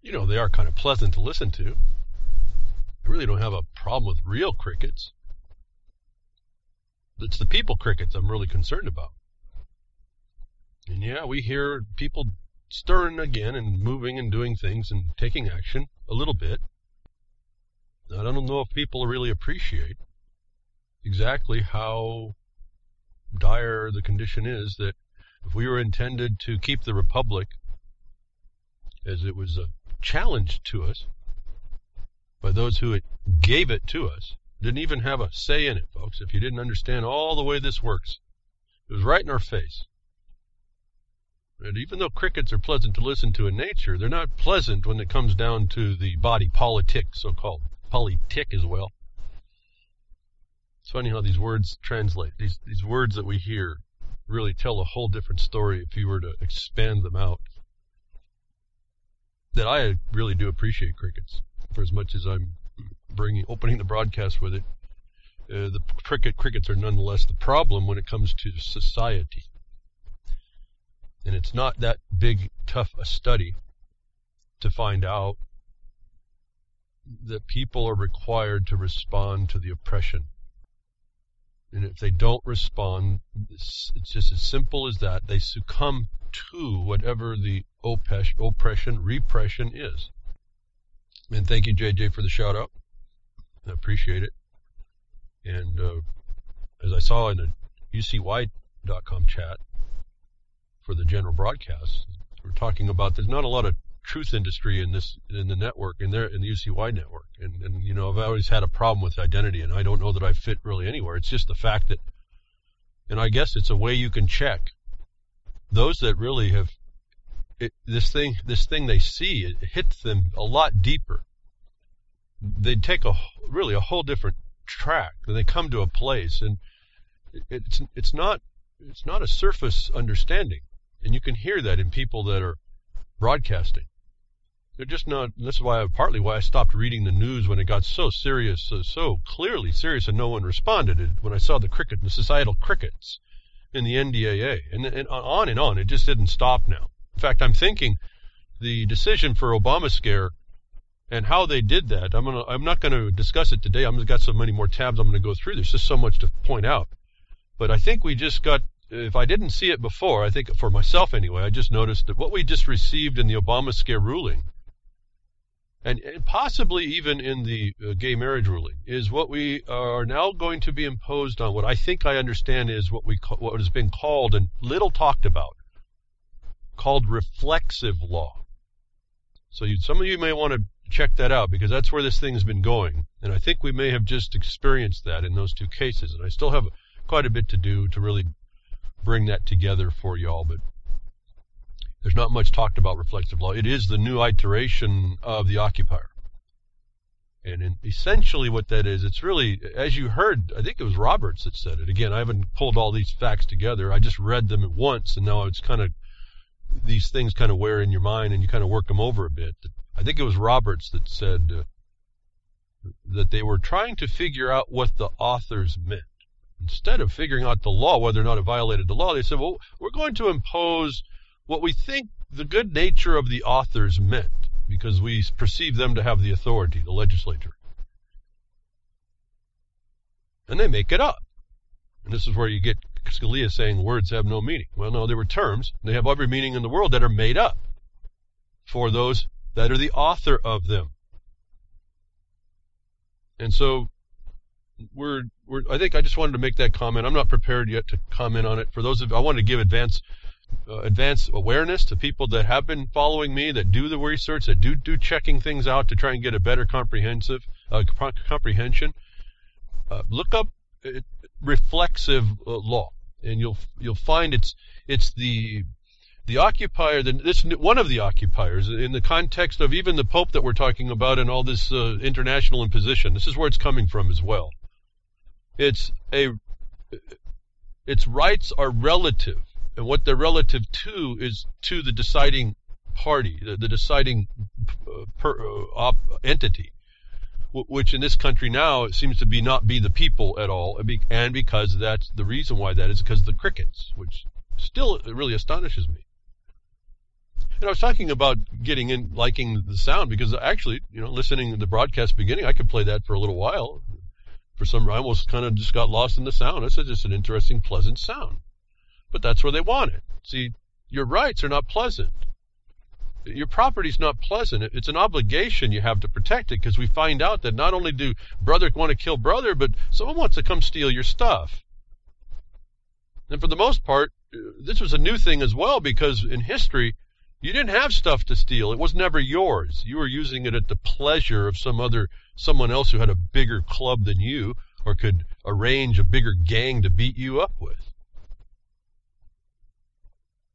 they are kind of pleasant to listen to. I really don't have a problem with real crickets. It's the people crickets I'm really concerned about. And yeah, we hear people stirring again and moving and doing things and taking action a little bit. I don't know if people really appreciate exactly how dire the condition is, that if we were intended to keep the republic as it was challenged to us by those who gave it to us, didn't even have a say in it, folks. If you didn't understand all the way this works, it was right in our face. And even though crickets are pleasant to listen to in nature, they're not pleasant when it comes down to the body politic, so-called politic as well. It's funny how these words translate. These words that we hear really tell a whole different story if you were to expand them out. That I really do appreciate crickets, for as much as I'm opening the broadcast with it. The crickets are nonetheless the problem when it comes to society. And it's not that big, tough a study to find out that people are required to respond to the oppression. And if they don't respond, it's just as simple as that. They succumb to whatever the oppression, repression is. And thank you, JJ, for the shout-out. I appreciate it. And as I saw in the UCY.com chat for the general broadcast, we're talking about there's not a lot of truth industry in the network, in the UCY network. And I've always had a problem with identity, and I don't know that I fit really anywhere. It's just the fact that, and I guess it's a way you can check those that really have this thing they see, it hits them a lot deeper. They take a whole different track, and they come to a place, and it's not a surface understanding, and you can hear that in people that are broadcasting. They're just not. This is partly why I stopped reading the news when it got so serious, so clearly serious, and no one responded. When I saw the societal crickets in the NDAA, and on, it just didn't stop now. In fact, I'm thinking the decision for Obamacare and how they did that. I'm not going to discuss it today. I've got so many more tabs I'm going to go through. There's just so much to point out. But I think we just got. If I didn't see it before, I think for myself anyway, I just noticed that what we just received in the Obamacare ruling, and possibly even in the gay marriage ruling, is what we are now going to be imposed on. What I think I understand is what has been called and little talked about, called reflexive law. So some of you may want to check that out, because that's where this thing has been going. And I think we may have just experienced that in those two cases. And I still have quite a bit to do to really bring that together for y'all, but there's not much talked about reflexive law. It is the new iteration of the occupier. And essentially what that is, it's really, as you heard, I think it was Roberts that said it. Again, I haven't pulled all these facts together. I just read them at once, and now it's kind of, these things kind of wear in your mind, and you kind of work them over a bit. I think it was Roberts that said that they were trying to figure out what the authors meant. Instead of figuring out the law, whether or not it violated the law, they said, well, we're going to impose what we think the good nature of the authors meant, because we perceive them to have the authority, the legislature. And they make it up. And this is where you get Scalia saying words have no meaning. Well, no, they were terms. They have every meaning in the world that are made up for those that are the author of them. And so I think I just wanted to make that comment. I'm not prepared yet to comment on it. For those I wanted to give advance awareness to people that have been following me, that do the research, that do checking things out to try and get a better comprehension. Look up reflexive law, and you'll find it's the occupier. One of the occupiers in the context of even the Pope that we're talking about and all this international imposition. This is where it's coming from as well. Its rights are relative, and what they're relative to is to the deciding party, the deciding entity, which in this country now it seems to not be the people at all, and because that's the reason why that is because of the crickets, which still really astonishes me. And I was talking about getting in, liking the sound, because actually, listening to the broadcast beginning, I could play that for a little while. For some, I almost kind of just got lost in the sound. It's just an interesting, pleasant sound. But that's where they want it. See, your rights are not pleasant. Your property's not pleasant. It's an obligation you have to protect it, because we find out that not only do brother want to kill brother, but someone wants to come steal your stuff. And for the most part, this was a new thing as well, because in history, you didn't have stuff to steal. It was never yours. You were using it at the pleasure of someone else who had a bigger club than you, or could arrange a bigger gang to beat you up with.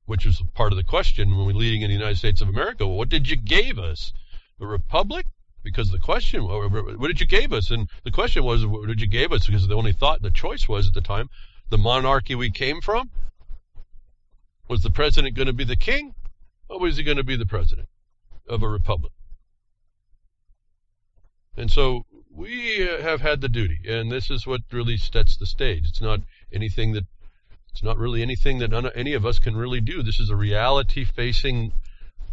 Which is part of the question when we're leading in the United States of America. Well, what did you give us? A republic? Because the question, what did you give us? And the question was, what did you give us? Because the only thought, the choice was at the time, the monarchy we came from. Was the president going to be the king? Or was he going to be the president of a republic? And so we have had the duty, and this is what really sets the stage. It's not really anything that any of us can really do. This is a reality facing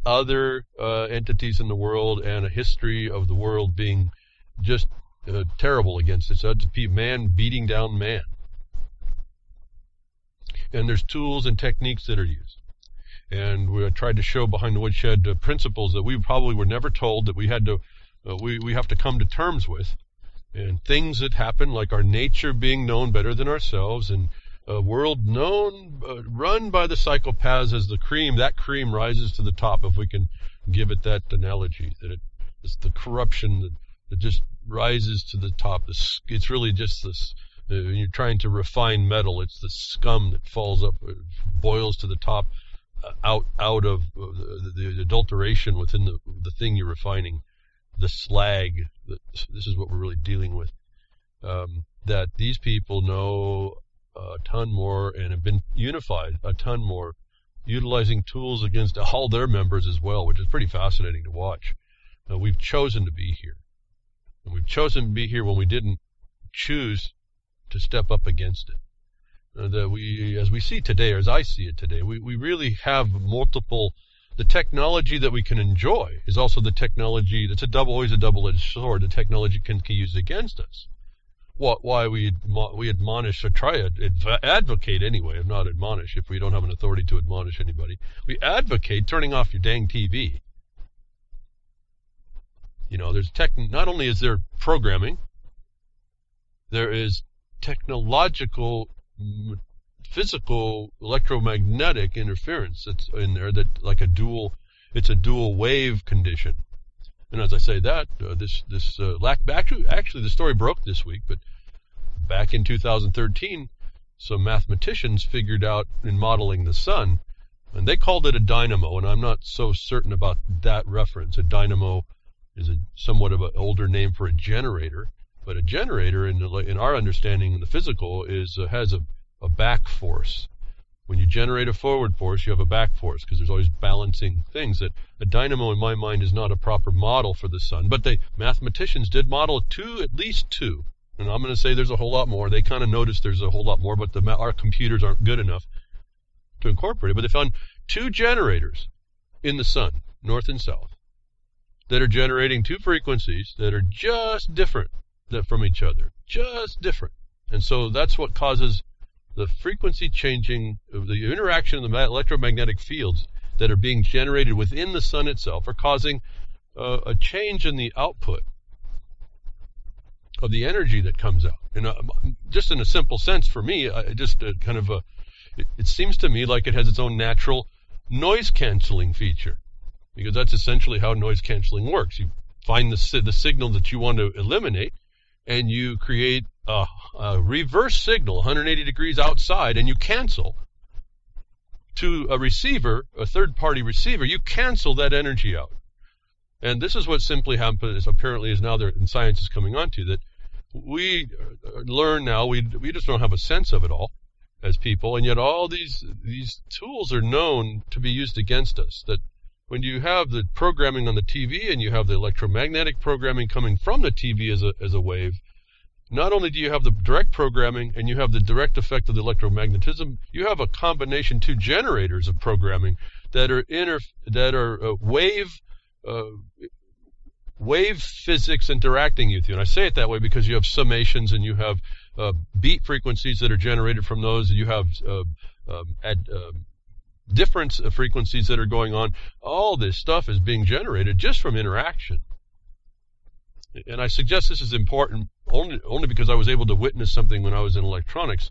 other entities in the world, and a history of the world being just terrible against it. So it's man beating down man. And there's tools and techniques that are used. And we tried to show behind the Woodshed principles that we probably were never told, that we had to we have to come to terms with, and things that happen, like our nature being known better than ourselves, and a world known, run by the psychopaths as the cream. That cream rises to the top, if we can give it that analogy, that it's the corruption that just rises to the top. It's really just this, when you're trying to refine metal, it's the scum that falls up, boils to the top, out of the adulteration within the thing you're refining, the slag. This is what we're really dealing with. That these people know a ton more and have been unified a ton more, utilizing tools against all their members as well, which is pretty fascinating to watch. We've chosen to be here. And we've chosen to be here when we didn't choose to step up against it. That we, as we see today, or as I see it today, we really have multiple. The technology that we can enjoy is also the technology that's always a double-edged sword. The technology can be used against us. Why we admonish, or try to advocate anyway, if not admonish, if we don't have an authority to admonish anybody. We advocate turning off your dang TV. There's not only is there programming, there is technological, physical, electromagnetic interference that's in there, that it's a dual wave condition. And as I say that, actually the story broke this week, but back in 2013, some mathematicians figured out in modeling the sun, and they called it a dynamo, and I'm not so certain about that reference. A dynamo is somewhat of an older name for a generator, but a generator, in our understanding in the physical, has a back force. When you generate a forward force, you have a back force, because there's always balancing things. That a dynamo, in my mind, is not a proper model for the sun. But mathematicians did model at least two. And I'm going to say there's a whole lot more. They kind of noticed there's a whole lot more, but our computers aren't good enough to incorporate it. But they found two generators in the sun, north and south, that are generating two frequencies that are just different from each other. Just different. And so that's what causes the frequency changing, the interaction of the electromagnetic fields that are being generated within the sun itself are causing a change in the output of the energy that comes out. And just in a simple sense, for me, it seems to me like it has its own natural noise canceling feature, because that's essentially how noise canceling works. You find the signal that you want to eliminate, and you create a reverse signal 180 degrees outside, and you cancel to a receiver, a third-party receiver. You cancel that energy out. And this is what simply happens, apparently, is now in science is coming on to, that we learn now, we just don't have a sense of it all as people, and yet all these tools are known to be used against us. That when you have the programming on the TV, and you have the electromagnetic programming coming from the TV as a wave, not only do you have the direct programming and you have the direct effect of the electromagnetism, you have a combination, two generators of programming that are wave physics interacting with you. And I say it that way because you have summations and you have beat frequencies that are generated from those. You have difference frequencies that are going on. All this stuff is being generated just from interaction. And I suggest this is important only because I was able to witness something when I was in electronics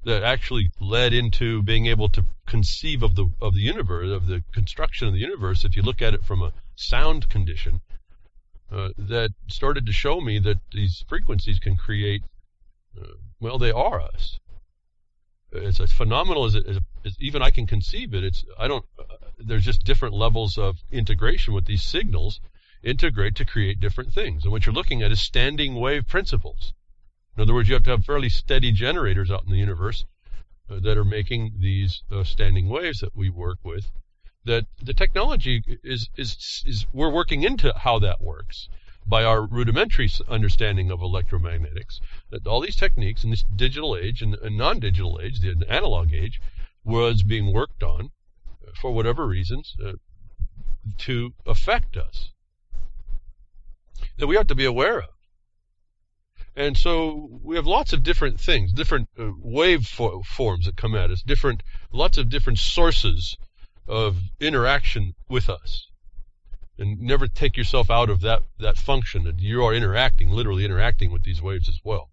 that actually led into being able to conceive of the universe, of the construction of the universe. If you look at it from a sound condition, that started to show me that these frequencies can create. They are us. It's as phenomenal as even I can conceive it. There's just different levels of integration with these signals. Integrate to create different things. And what you're looking at is standing wave principles. In other words, you have to have fairly steady generators out in the universe that are making these standing waves that we work with. That the technology is we're working into how that works by our rudimentary understanding of electromagnetics. That all these techniques in this digital age and non-digital age, the analog age, was being worked on for whatever reasons to affect us, that we have to be aware of. And so we have lots of different things, different wave forms that come at us, lots of different sources of interaction with us. And never take yourself out of that function, that you are literally interacting with these waves as well.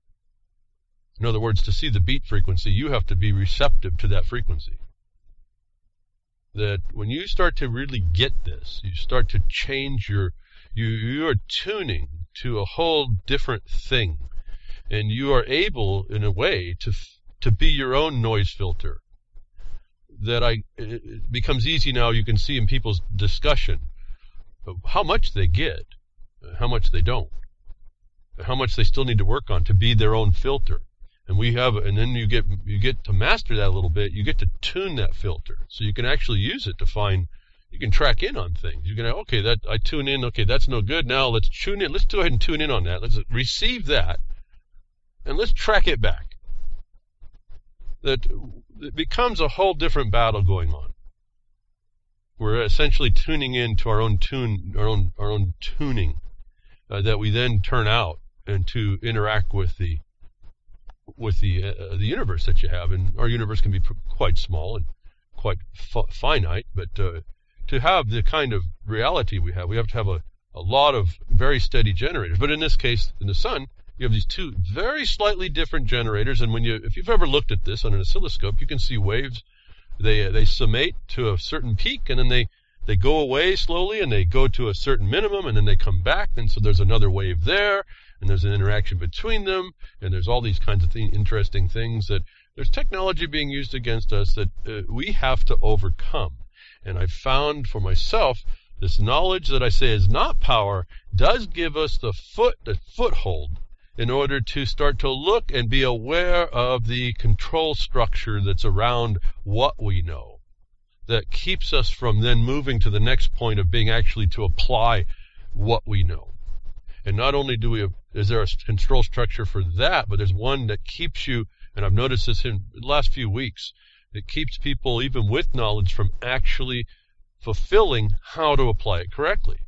In other words, to see the beat frequency, you have to be receptive to that frequency. That when you start to really get this, you start to change you are tuning to a whole different thing, and you are able, in a way, to be your own noise filter. It becomes easy now. You can see in people's discussion of how much they get, how much they don't, how much they still need to work on to be their own filter. And then you get to master that a little bit. You get to tune that filter, so you can actually use it to find. You can track in on things. You can, I tune in. Okay, that's no good. Now let's tune in. Let's go ahead and tune in on that. Let's receive that, and let's track it back. That it becomes a whole different battle going on. We're essentially tuning in to our own tuning that we then turn out and to interact with the universe that you have. And our universe can be quite small and quite finite, but to have the kind of reality we have to have a lot of very steady generators. But in this case, in the sun, you have these two very slightly different generators. And if you've ever looked at this on an oscilloscope, you can see waves. They summate to a certain peak, and then they go away slowly, and they go to a certain minimum, and then they come back. And so there's another wave there, and there's an interaction between them, and there's all these kinds of interesting things that there's technology being used against us that we have to overcome. And I found for myself, this knowledge that I say is not power does give us the foothold in order to start to look and be aware of the control structure that's around what we know, that keeps us from then moving to the next point of being actually to apply what we know. And not only is there a control structure for that, but there's one that keeps you, and I've noticed this in the last few weeks, it keeps people, even with knowledge, from actually fulfilling how to apply it correctly.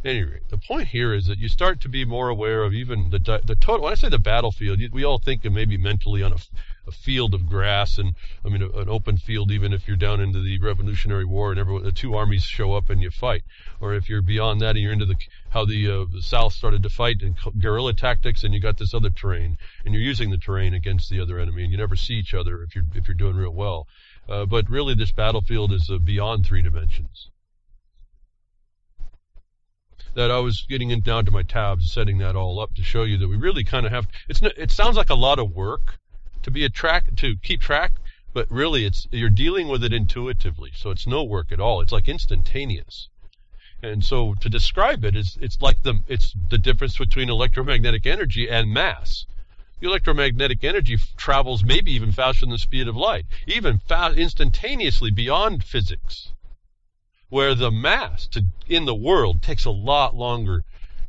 At any rate, the point here is that you start to be more aware of even the total. When I say the battlefield, we all think of maybe mentally on a field of grass, and an open field, even if you're down into the Revolutionary War and the two armies show up and you fight. Or if you're beyond that and you're into how the South started to fight in guerrilla tactics, and you got this other terrain, and you're using the terrain against the other enemy, and you never see each other if you're doing real well. But really, this battlefield is beyond 3 dimensions. That I was getting down to my tabs, setting that all up to show you that we really kind of have. It sounds like a lot of work to keep track, but really you're dealing with it intuitively. So it's no work at all. It's like instantaneous. And so to describe it it's the difference between electromagnetic energy and mass. The electromagnetic energy travels maybe even faster than the speed of light, even instantaneously beyond physics. Where the mass in the world takes a lot longer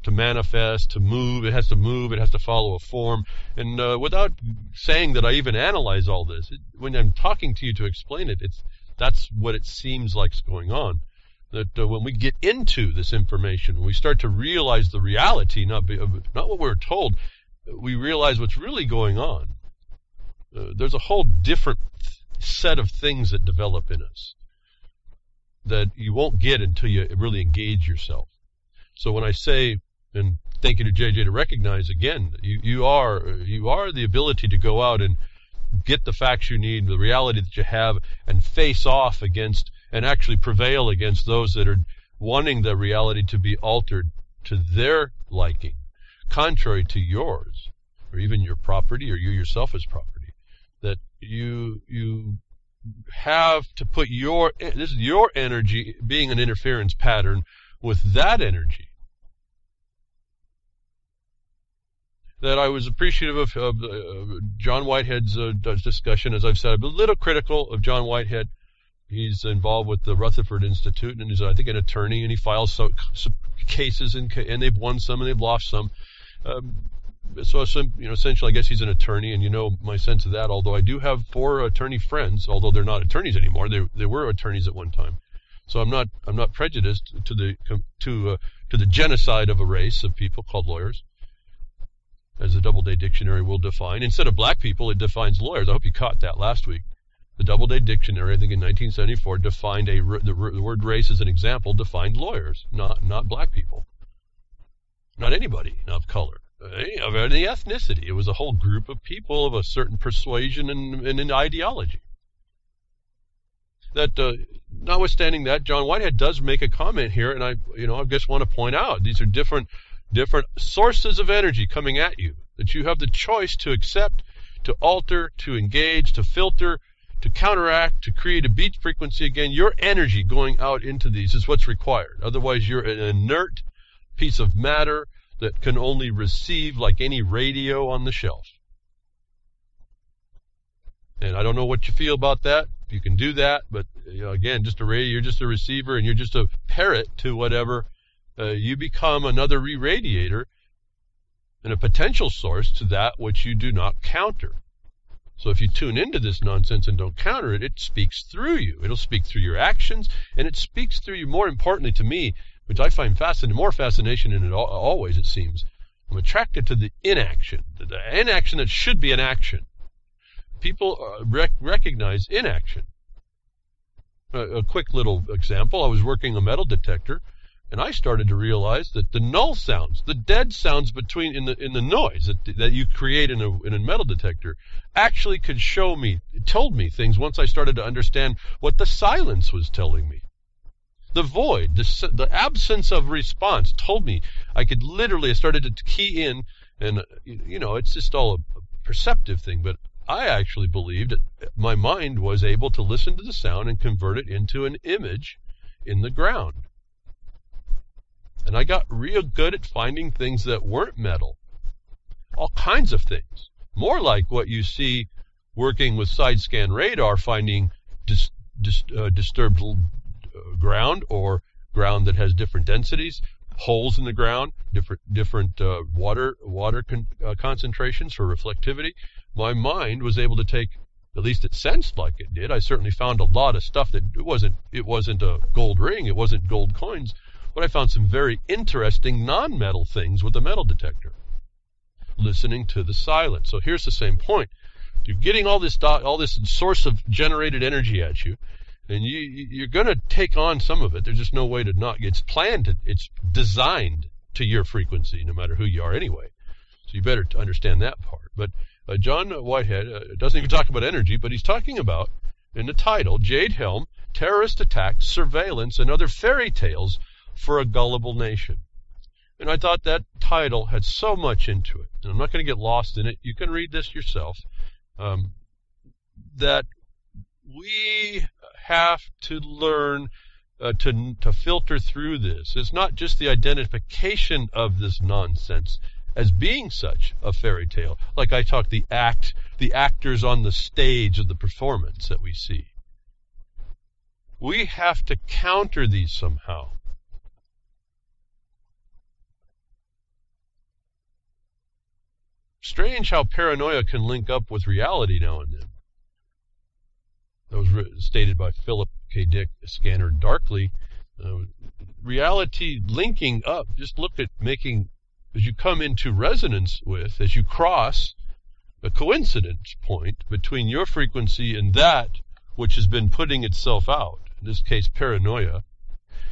to manifest, to move. It has to move. It has to follow a form. And without saying that I even analyze all this, when I'm talking to you to explain it, that's what it seems like is going on. That when we get into this information, when we start to realize the reality, not what we're told, we realize what's really going on. There's a whole different set of things that develop in us that you won't get until you really engage yourself. So when I say, and thank you to JJ to recognize again, you are the ability to go out and get the facts you need, the reality that you have, and face off against and actually prevail against those that are wanting the reality to be altered to their liking, contrary to yours, or even your property, or you yourself as property. That you have to put your energy being an interference pattern with that energy. That I was appreciative of John Whitehead's discussion. As I've said, I'm a little critical of John Whitehead. He's involved with the Rutherford Institute, and he's, I think, an attorney, and he files some cases, and they've won some and they've lost some. So essentially, I guess he's an attorney, and my sense of that. Although I do have 4 attorney friends, although they're not attorneys anymore, they were attorneys at one time. So I'm not prejudiced to the genocide of a race of people called lawyers, as the Doubleday Dictionary will define. Instead of black people, it defines lawyers. I hope you caught that last week. The Doubleday Dictionary, I think in 1974, defined the word race as an example, defined lawyers, not black people, not anybody of color, of any ethnicity. It was a whole group of people of a certain persuasion and an ideology. That, notwithstanding that, John Whitehead does make a comment here, and I just want to point out these are different sources of energy coming at you that you have the choice to accept, to alter, to engage, to filter, to counteract, to create a beat frequency again. Your energy going out into these is what's required. Otherwise, you're an inert piece of matter that can only receive like any radio on the shelf. And I don't know what you feel about that. You can do that, but again, just a radio, you're just a receiver, and you're just a parrot to whatever. You become another re-radiator and a potential source to that which you do not counter. So if you tune into this nonsense and don't counter it, it speaks through you. It'll speak through your actions, and it speaks through you, more importantly to me, which I find more fascination in it always, it seems. I'm attracted to the inaction, the inaction that should be an action. People recognize inaction. A quick little example, I was working a metal detector, and I started to realize that the null sounds, the dead sounds in the noise that you create in a metal detector, actually could told me things once I started to understand what the silence was telling me. The void, the absence of response told me. I started to key in, and it's just all a perceptive thing, but I actually believed that my mind was able to listen to the sound and convert it into an image in the ground. And I got real good at finding things that weren't metal. All kinds of things. More like what you see working with side scan radar, finding disturbed ground, or ground that has different densities, holes in the ground, different water concentrations for reflectivity. My mind was able to take, at least it sensed like it did. I certainly found a lot of stuff that it wasn't a gold ring, it wasn't gold coins. But I found some very interesting non-metal things with the metal detector. Listening to the silence. So here's the same point. You're getting all this source of generated energy at you, and you're going to take on some of it. There's just no way to not. It's planned. It's designed to your frequency, no matter who you are anyway. So you better understand that part. But John Whitehead doesn't even talk about energy, but he's talking about, in the title, Jade Helm, Terrorist Attacks, Surveillance, and Other Fairy Tales for a Gullible Nation. And I thought that title had so much into it, and I'm not going to get lost in it. You can read this yourself, that we have to learn to filter through this. It's not just the identification of this nonsense as being such a fairy tale, like I talk the actors on the stage of the performance that we see. We have to counter these somehow. strange how paranoia can link up with reality now and then. That was stated by Philip K. Dick, Scanner Darkly. Reality linking up, just look at making, as you come into resonance with, as you cross a coincidence point between your frequency and that which has been putting itself out, in this case paranoia,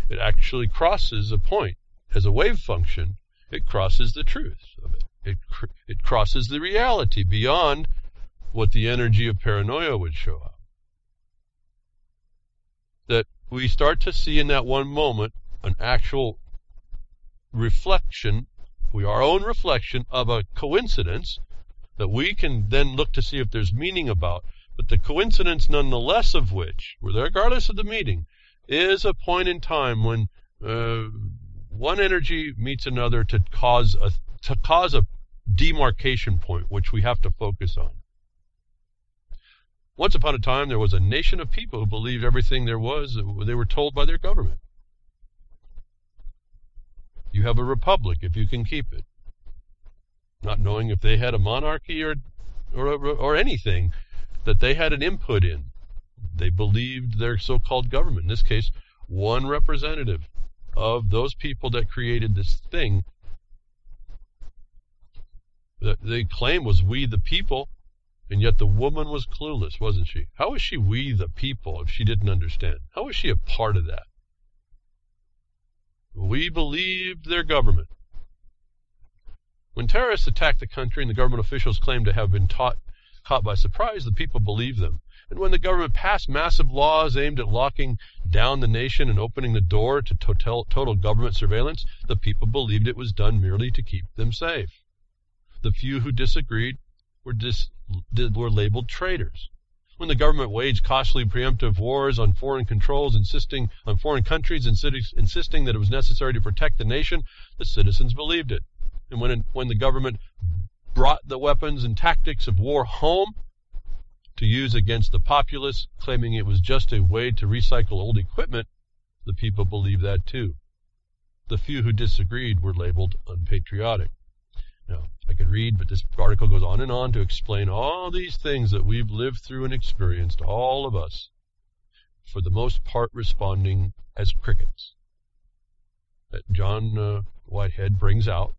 it actually crosses a point. As a wave function, it crosses the truth of it. It crosses the reality beyond what the energy of paranoia would show up. That we start to see in that one moment an actual reflection, our own reflection of a coincidence that we can then look to see if there's meaning about, but the coincidence nonetheless of which, regardless of the meaning, is a point in time when one energy meets another to cause a demarcation point, which we have to focus on. Once upon a time, there was a nation of people who believed everything there was, they were told by their government. You have a republic if you can keep it. Not knowing if they had a monarchy or anything that they had an input in. They believed their so-called government, in this case, one representative of those people that created this thing that they claim was we the people, and yet the woman was clueless, wasn't she? How was she we the people if she didn't understand? How was she a part of that? We believed their government. When terrorists attacked the country and the government officials claimed to have been caught by surprise, the people believed them. And when the government passed massive laws aimed at locking down the nation and opening the door to total government surveillance, the people believed it was done merely to keep them safe. The few who disagreed were labeled traitors. When the government waged costly preemptive wars on foreign controls, insisting on foreign countries and cities, insisting that it was necessary to protect the nation, the citizens believed it. And when the government brought the weapons and tactics of war home to use against the populace, claiming it was just a way to recycle old equipment, the people believed that too. The few who disagreed were labeled unpatriotic. Now, I could read, but this article goes on and on to explain all these things that we've lived through and experienced, all of us, for the most part responding as crickets. That John Whitehead brings out,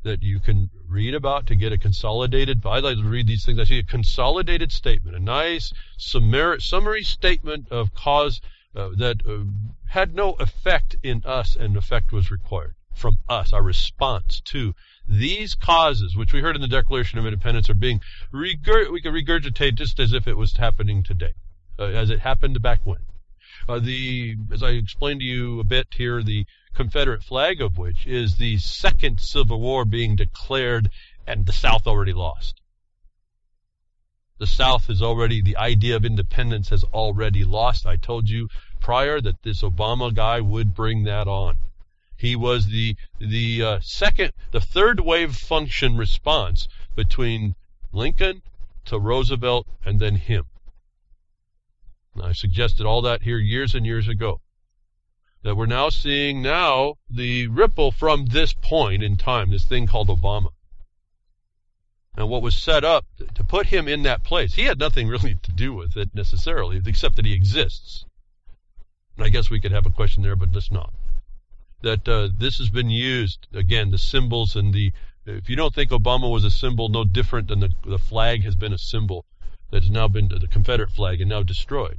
that you can read about to get a consolidated, I like to read these things, I see a consolidated statement, a nice summary statement of cause that had no effect in us, and effect was required from us, our response to these causes, which we heard in the Declaration of Independence, are being we can regurgitate just as if it was happening today, as it happened back when. As I explained to you a bit here, the Confederate flag of which is the second Civil War being declared, and the South already lost. The South is already, the idea of independence has already lost. I told you prior that this Obama guy would bring that on. He was the third wave function response between Lincoln to Roosevelt and then him. I suggested all that here years and years ago. That we're now seeing the ripple from this point in time, this thing called Obama. And what was set up to put him in that place, he had nothing really to do with it necessarily, except that he exists. And I guess we could have a question there, but let's not. That this has been used, again, the symbols and if you don't think Obama was a symbol no different than the flag has been a symbol that has now been the Confederate flag and now destroyed.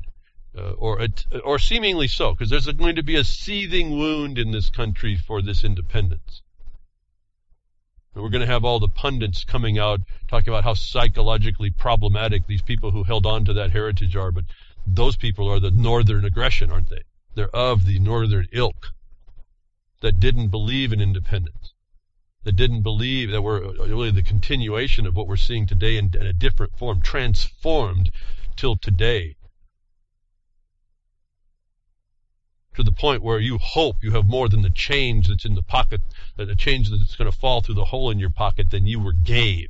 Or seemingly so, because there's going to be a seething wound in this country for this independence. And we're going to have all the pundits coming out talking about how psychologically problematic these people who held on to that heritage are, but those people are the northern aggression, aren't they? They're of the northern ilk that didn't believe in independence, that didn't believe that we're really the continuation of what we're seeing today in a different form, transformed till today. To the point where you hope you have more than the change that's in the pocket, the change that's going to fall through the hole in your pocket than you gave.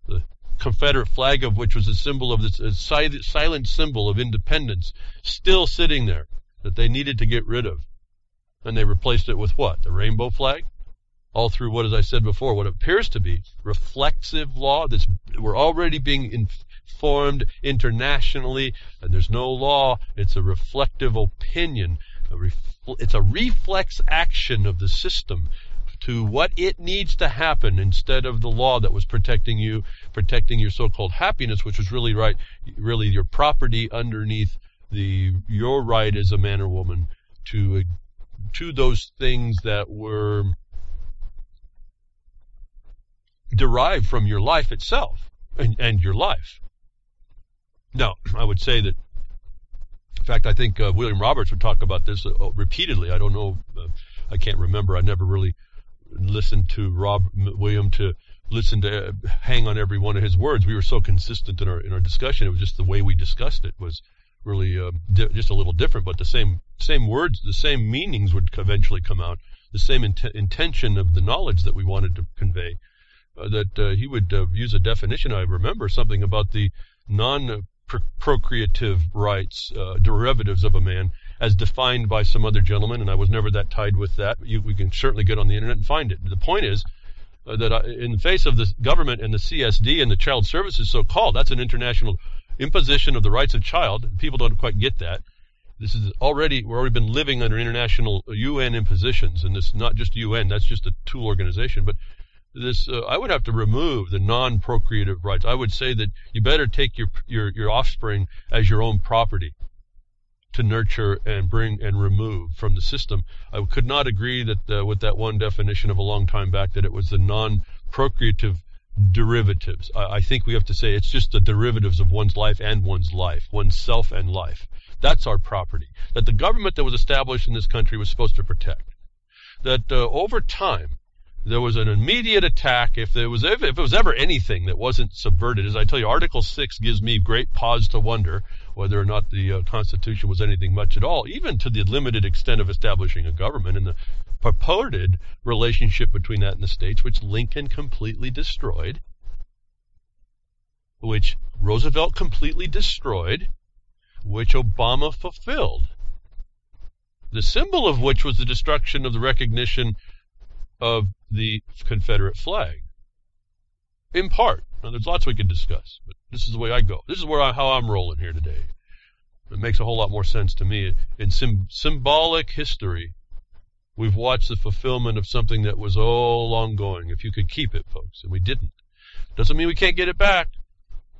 The Confederate flag of which was a symbol of this, a silent symbol of independence, still sitting there, that they needed to get rid of. And they replaced it with what? The rainbow flag? all through what, as I said before, what appears to be reflexive law. We're already being informed internationally, and there's no law. It's a reflective opinion. It's a reflex action of the system to what it needs to happen instead of the law that was protecting your so-called happiness, which was really your property underneath your right as a man or woman to those things that were derived from your life itself and your life. Now, I would say that, in fact, I think William Roberts would talk about this repeatedly. I don't know, I can't remember. I never really listened to William to hang on every one of his words. We were so consistent in our discussion. It was just the way we discussed it was really just a little different, but the same words, the same meanings would eventually come out, the same intention of the knowledge that we wanted to convey. That he would use a definition. I remember something about the non-procreative rights, derivatives of a man, as defined by some other gentleman, and I was never that tied with that. We can certainly get on the internet and find it. The point is that in the face of the government and the CSD and the child services so-called, that's an international imposition of the rights of child. People don't quite get that. We've already been living under international UN impositions, and this is not just UN, that's just a tool organization, but I would have to remove the non-procreative rights. I would say that you better take your offspring as your own property to nurture and bring and remove from the system. I could not agree that with that one definition of a long time back that it was the non-procreative derivatives. I think we have to say it's just the derivatives of one's life, one's self and life. That's our property. That the government that was established in this country was supposed to protect. That over time, there was an immediate attack. If it was ever anything that wasn't subverted, as I tell you, Article 6 gives me great pause to wonder whether or not the Constitution was anything much at all, even to the limited extent of establishing a government and the purported relationship between that and the states, which Lincoln completely destroyed, which Roosevelt completely destroyed, which Obama fulfilled, the symbol of which was the destruction of the recognition of the Confederate flag. In part. Now, there's lots we could discuss, but this is the way I go. This is how I'm rolling here today. It makes a whole lot more sense to me. In symbolic history, we've watched the fulfillment of something that was long going, if you could keep it, folks, and we didn't. Doesn't mean we can't get it back,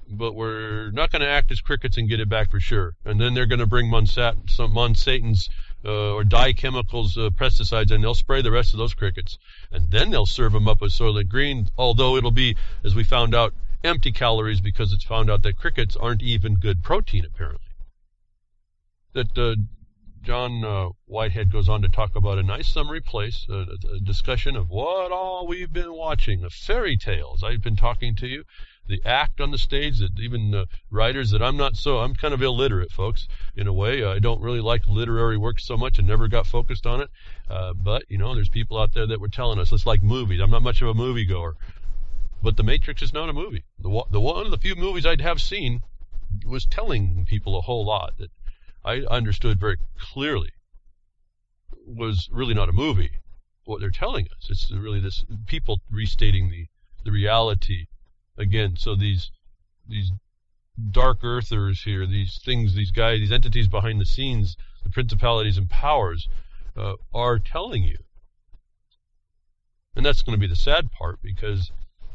but we're not going to act as crickets and get it back for sure. And then they're going to bring Monsanto's or dye chemicals, pesticides, and they'll spray the rest of those crickets. And then they'll serve them up with Soylent Green, although it'll be, as we found out, empty calories because it's found out that crickets aren't even good protein, apparently. That John Whitehead goes on to talk about a nice summary place, a discussion of what all we've been watching, of fairy tales. I've been talking to you. The act on the stage that even writers that I'm kind of illiterate, folks, in a way. I don't really like literary work so much and never got focused on it. But, there's people out there that were telling us it's like movies. I'm not much of a moviegoer. But The Matrix is not a movie. The one of the few movies I'd have seen was telling people a whole lot that I understood very clearly was really not a movie. What they're telling us, it's really this people restating the reality. Again, so these dark earthers here, these things, these guys, these entities behind the scenes, the principalities and powers, are telling you. And that's going to be the sad part, because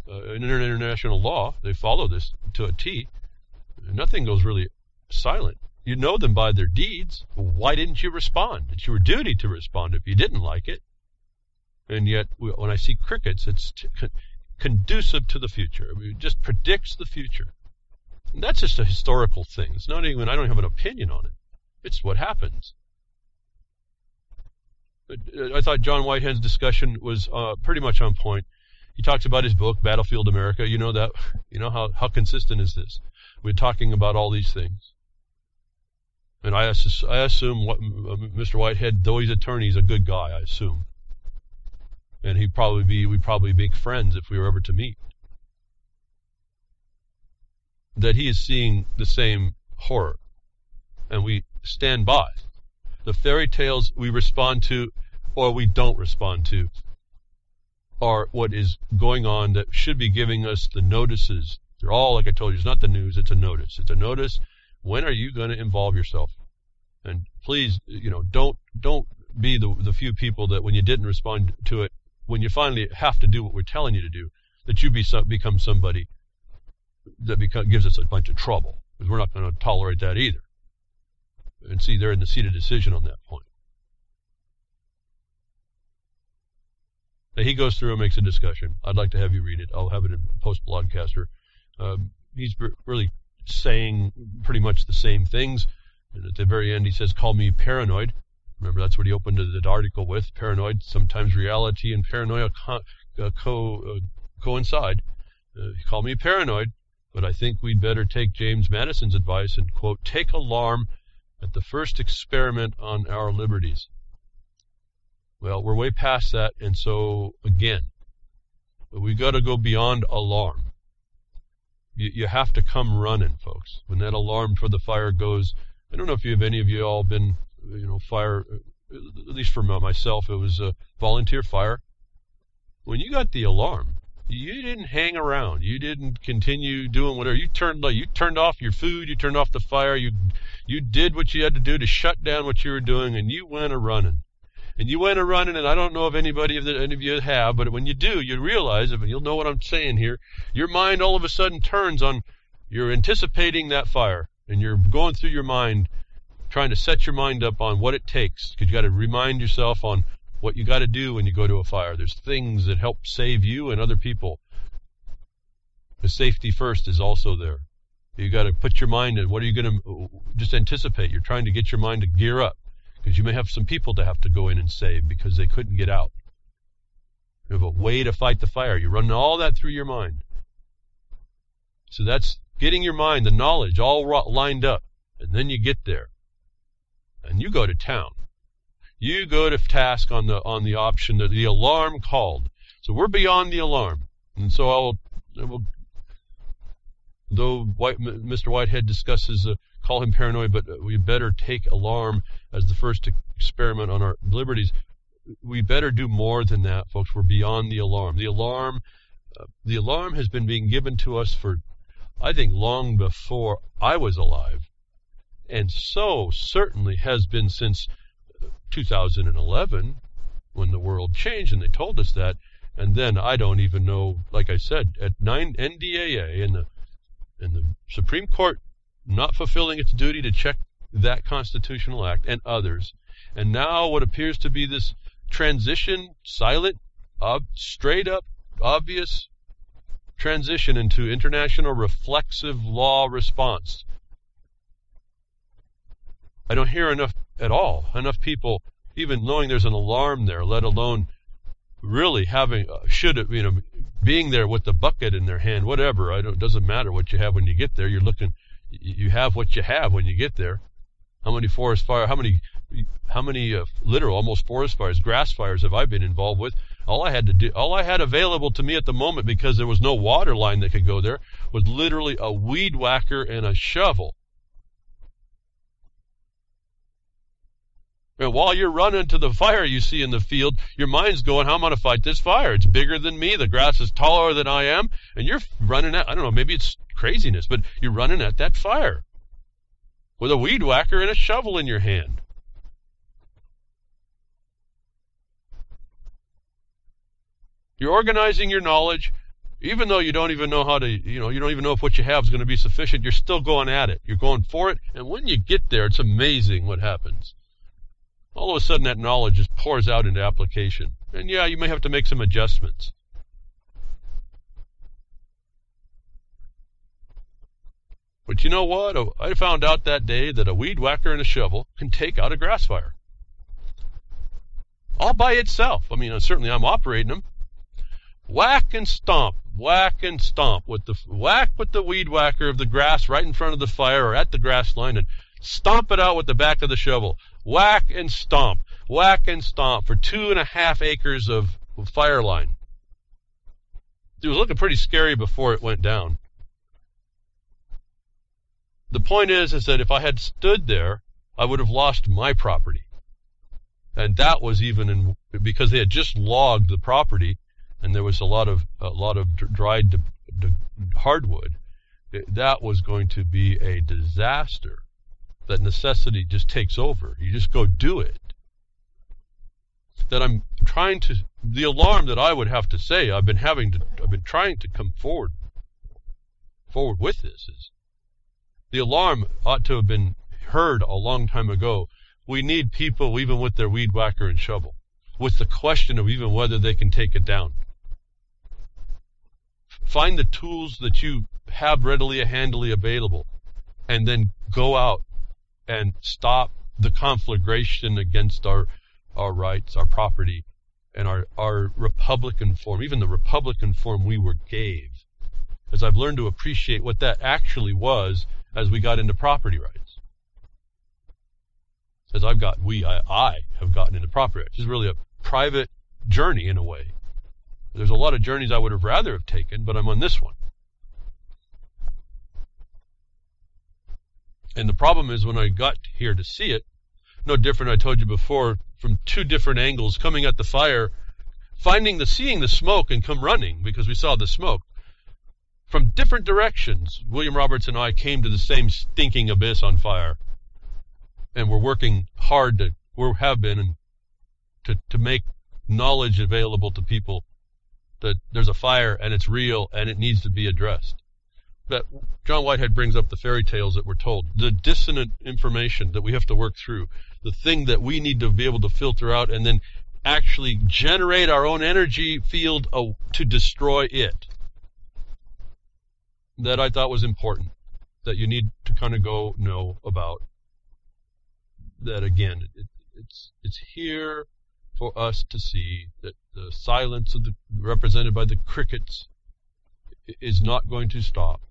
in international law, they follow this to a T. Nothing goes really silent. You know them by their deeds. Why didn't you respond? It's your duty to respond if you didn't like it. And yet, when I see crickets, it's conducive to the future. It just predicts the future. And that's just a historical thing. It's not even, I don't have an opinion on it. It's what happens. But I thought John Whitehead's discussion was pretty much on point. He talks about his book, Battlefield America. You know that. You know how consistent is this? We're talking about all these things. And I assume Mr. Whitehead, though he's an attorney, he's a good guy, I assume. And we'd probably be friends if we were ever to meet. That he is seeing the same horror. And we stand by. The fairy tales we respond to or we don't respond to. are what is going on that should be giving us the notices. They're all, like I told you, it's not the news, it's a notice. It's a notice. When are you going to involve yourself? And please, don't be the few people that when you didn't respond to it, when you finally have to do what we're telling you to do, that you become somebody that gives us a bunch of trouble. Because we're not going to tolerate that either. And see, they're in the seat of decision on that point. Now, he goes through and makes a discussion. I'd like to have you read it. I'll have it in Post-Blogcaster. He's really saying pretty much the same things. And at the very end, he says, call me paranoid. Remember, that's what he opened the article with. Paranoid. Sometimes reality and paranoia coincide. Call me paranoid, but I think we'd better take James Madison's advice and, quote, take alarm at the first experiment on our liberties. Well, we're way past that, and so, again, we've got to go beyond alarm. You have to come running, folks. When that alarm for the fire goes, I don't know if any of you all been, fire, at least for myself, it was a volunteer fire. When you got the alarm, you didn't hang around. You didn't continue doing whatever. You turned off your food. You turned off the fire. You did what you had to do to shut down what you were doing, and you went a-running. And you went a-running, and I don't know if any of you have, but when you do, you realize, and you'll know what I'm saying here, your mind all of a sudden turns on, you're anticipating that fire, and you're going through your mind, trying to set your mind up on what it takes, because you got to remind yourself on what you got to do when you go to a fire. There's things that help save you and other people. The safety first is also there. You got to put your mind in, what are you going to just anticipate? You're trying to get your mind to gear up, because you may have some people to have to go in and save because they couldn't get out. You have a way to fight the fire. You run all that through your mind. So that's getting your mind, the knowledge, all lined up. And then you get there. And you go to town. You go to task on the option that the alarm called. So we're beyond the alarm. And so though Mr. Whitehead discusses call him paranoid, but we better take alarm as the first experiment on our liberties. We better do more than that, folks. We're beyond the alarm. The alarm has been being given to us for, I think, long before I was alive, and so certainly has been since 2011 when the world changed and they told us that. And then I don't even know, like I said, at NDAA and the Supreme Court not fulfilling its duty to check that constitutional act and others, and now what appears to be this transition, silent, straight up, obvious transition into international reflexive law response. I don't hear enough people even knowing there's an alarm there, let alone really being there with the bucket in their hand, whatever. It doesn't matter what you have when you get there. You have what you have when you get there. How many forest fires, how many literal, almost forest fires, grass fires have I been involved with? All I had available to me at the moment, because there was no water line that could go there, was literally a weed whacker and a shovel. And while you're running to the fire you see in the field, your mind's going, how am I going to fight this fire? It's bigger than me. The grass is taller than I am. And you're running at, I don't know, maybe it's craziness, but you're running at that fire with a weed whacker and a shovel in your hand. You're organizing your knowledge, even though you don't even know how to, you don't even know if what you have is going to be sufficient. You're still going at it. You're going for it. And when you get there, it's amazing what happens. All of a sudden, that knowledge just pours out into application. And yeah, you may have to make some adjustments. But you know what? I found out that day that a weed whacker and a shovel can take out a grass fire. All by itself. I mean, certainly I'm operating them. Whack and stomp with the weed whacker of the grass right in front of the fire or at the grass line, and stomp it out with the back of the shovel. Whack and stomp for 2.5 acres of fire line. It was looking pretty scary before it went down. The point is that if I had stood there, I would have lost my property. And that was because they had just logged the property, and there was a lot of dried hardwood, that was going to be a disaster. That necessity just takes over. You just go do it. That I'm trying to, the alarm that I would have to say I've been trying to come forward with this is, the alarm ought to have been heard a long time ago. We need people even with their weed whacker and shovel, with the question of even whether they can take it down. Find the tools that you have readily and handily available, and then go out and stop the conflagration against our rights, our property, and our Republican form, even the Republican form we were gave. As I've learned to appreciate what that actually was as we got into property rights. As I have gotten into property rights. It's really a private journey in a way. There's a lot of journeys I would have rather have taken, but I'm on this one. And the problem is when I got here to see it, no different, I told you before, from two different angles, coming at the fire, seeing the smoke and come running because we saw the smoke. From different directions, William Roberts and I came to the same stinking abyss on fire. And we're working hard to make knowledge available to people that there's a fire and it's real and it needs to be addressed. But John Whitehead brings up the fairy tales that we're told, the dissonant information that we have to work through, the thing that we need to be able to filter out and then actually generate our own energy field to destroy it. That I thought was important, that you need to kind of go know about. That again, it's here for us to see that the silence represented by the crickets is not going to stop.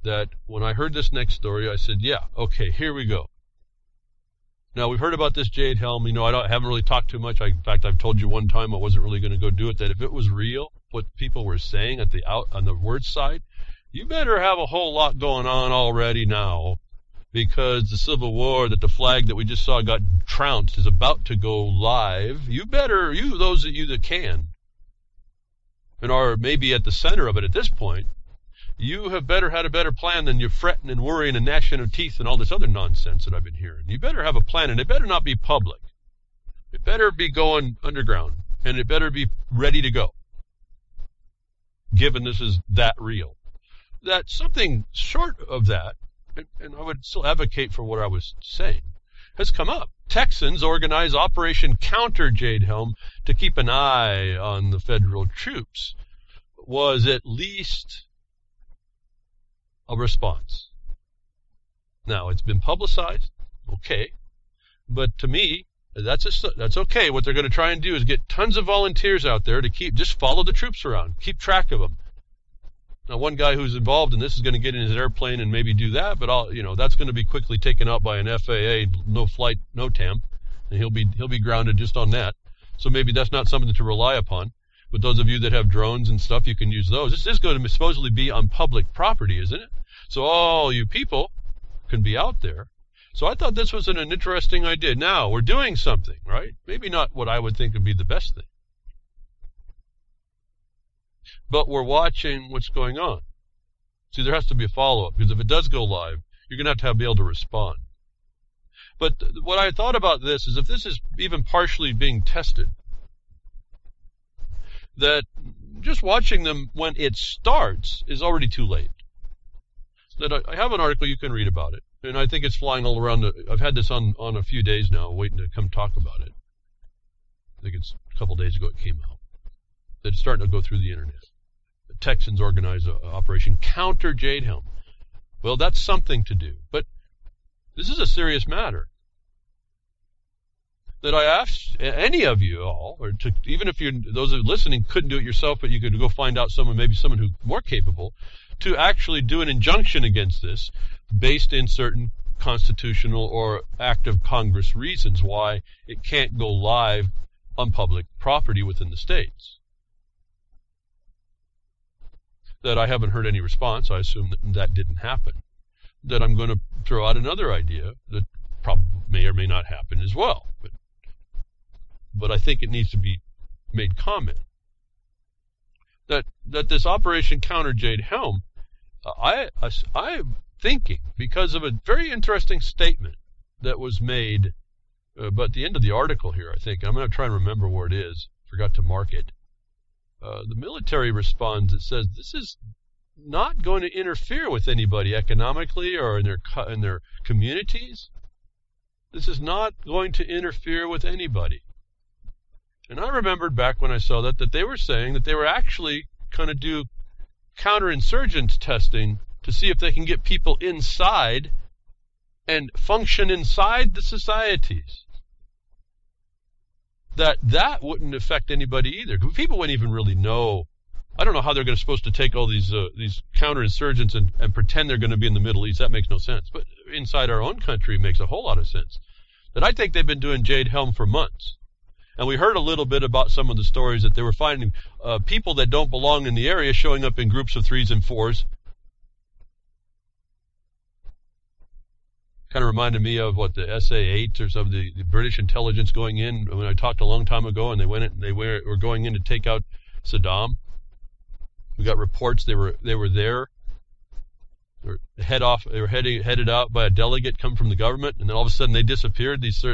That when I heard this next story, I said, yeah, okay, here we go. Now, we've heard about this jade helm. I haven't really talked too much. In fact, I've told you one time I wasn't really going to go do it, that if it was real, what people were saying on the word side, you better have a whole lot going on already now, because the Civil War, that the flag that we just saw got trounced, is about to go live. Those of you that can, and are maybe at the center of it at this point, you have better had a better plan than you're fretting and worrying and gnashing of teeth and all this other nonsense that I've been hearing. You better have a plan, and it better not be public. It better be going underground, and it better be ready to go, given this is that real. That something short of that, and I would still advocate for what I was saying, has come up. Texans organize Operation Counter Jade Helm to keep an eye on the federal troops. Was at least a response. Now, it's been publicized, okay, but to me, that's okay. What they're going to try and do is get tons of volunteers out there to just follow the troops around, keep track of them. Now, one guy who's involved in this is going to get in his airplane and maybe do that, but that's going to be quickly taken out by an FAA no flight, no temp, and he'll be grounded just on that. So maybe that's not something to rely upon. But those of you that have drones and stuff, you can use those. This is going to supposedly be on public property, isn't it? So all you people can be out there. So I thought this was an interesting idea. Now, we're doing something, right? Maybe not what I would think would be the best thing. But we're watching what's going on. See, there has to be a follow-up, because if it does go live, you're going to be able to respond. But what I thought about this is, if this is even partially being tested, that just watching them when it starts is already too late. That I have an article, you can read about it, and I think it's flying all around. I've had this on a few days now, waiting to come talk about it. I think it's a couple days ago it came out. That it's starting to go through the internet. The Texans organize Operation Counter Jade Helm. Well, that's something to do, but this is a serious matter. That I asked any of you all, or even if those who are listening couldn't do it yourself, but you could go find out maybe someone who's more capable, to actually do an injunction against this based in certain constitutional or act of Congress reasons why it can't go live on public property within the states. That I haven't heard any response. I assume that didn't happen. That I'm going to throw out another idea that probably may or may not happen as well. But I think it needs to be made comment. that this Operation Counter Jade Helm, I'm thinking, because of a very interesting statement that was made, but at the end of the article here, I think, I'm going to try and remember where it is, forgot to mark it. The military responds, it says, this is not going to interfere with anybody economically or in their communities. This is not going to interfere with anybody. And I remembered back when I saw that they were saying that they were actually going to do counterinsurgent testing to see if they can get people inside and function inside the societies. That wouldn't affect anybody either. People wouldn't even really know. I don't know how they're supposed to take all these counterinsurgents and pretend they're going to be in the Middle East. That makes no sense. But inside our own country, it makes a whole lot of sense. That I think they've been doing Jade Helm for months. And we heard a little bit about some of the stories that they were finding people that don't belong in the area showing up in groups of 3s and 4s. Kind of reminded me of what the SA-8 or some of the British intelligence going in when I talked a long time ago, and they were going in to take out Saddam. We got reports they were there. They were headed out by a delegate come from the government, and then all of a sudden they disappeared. These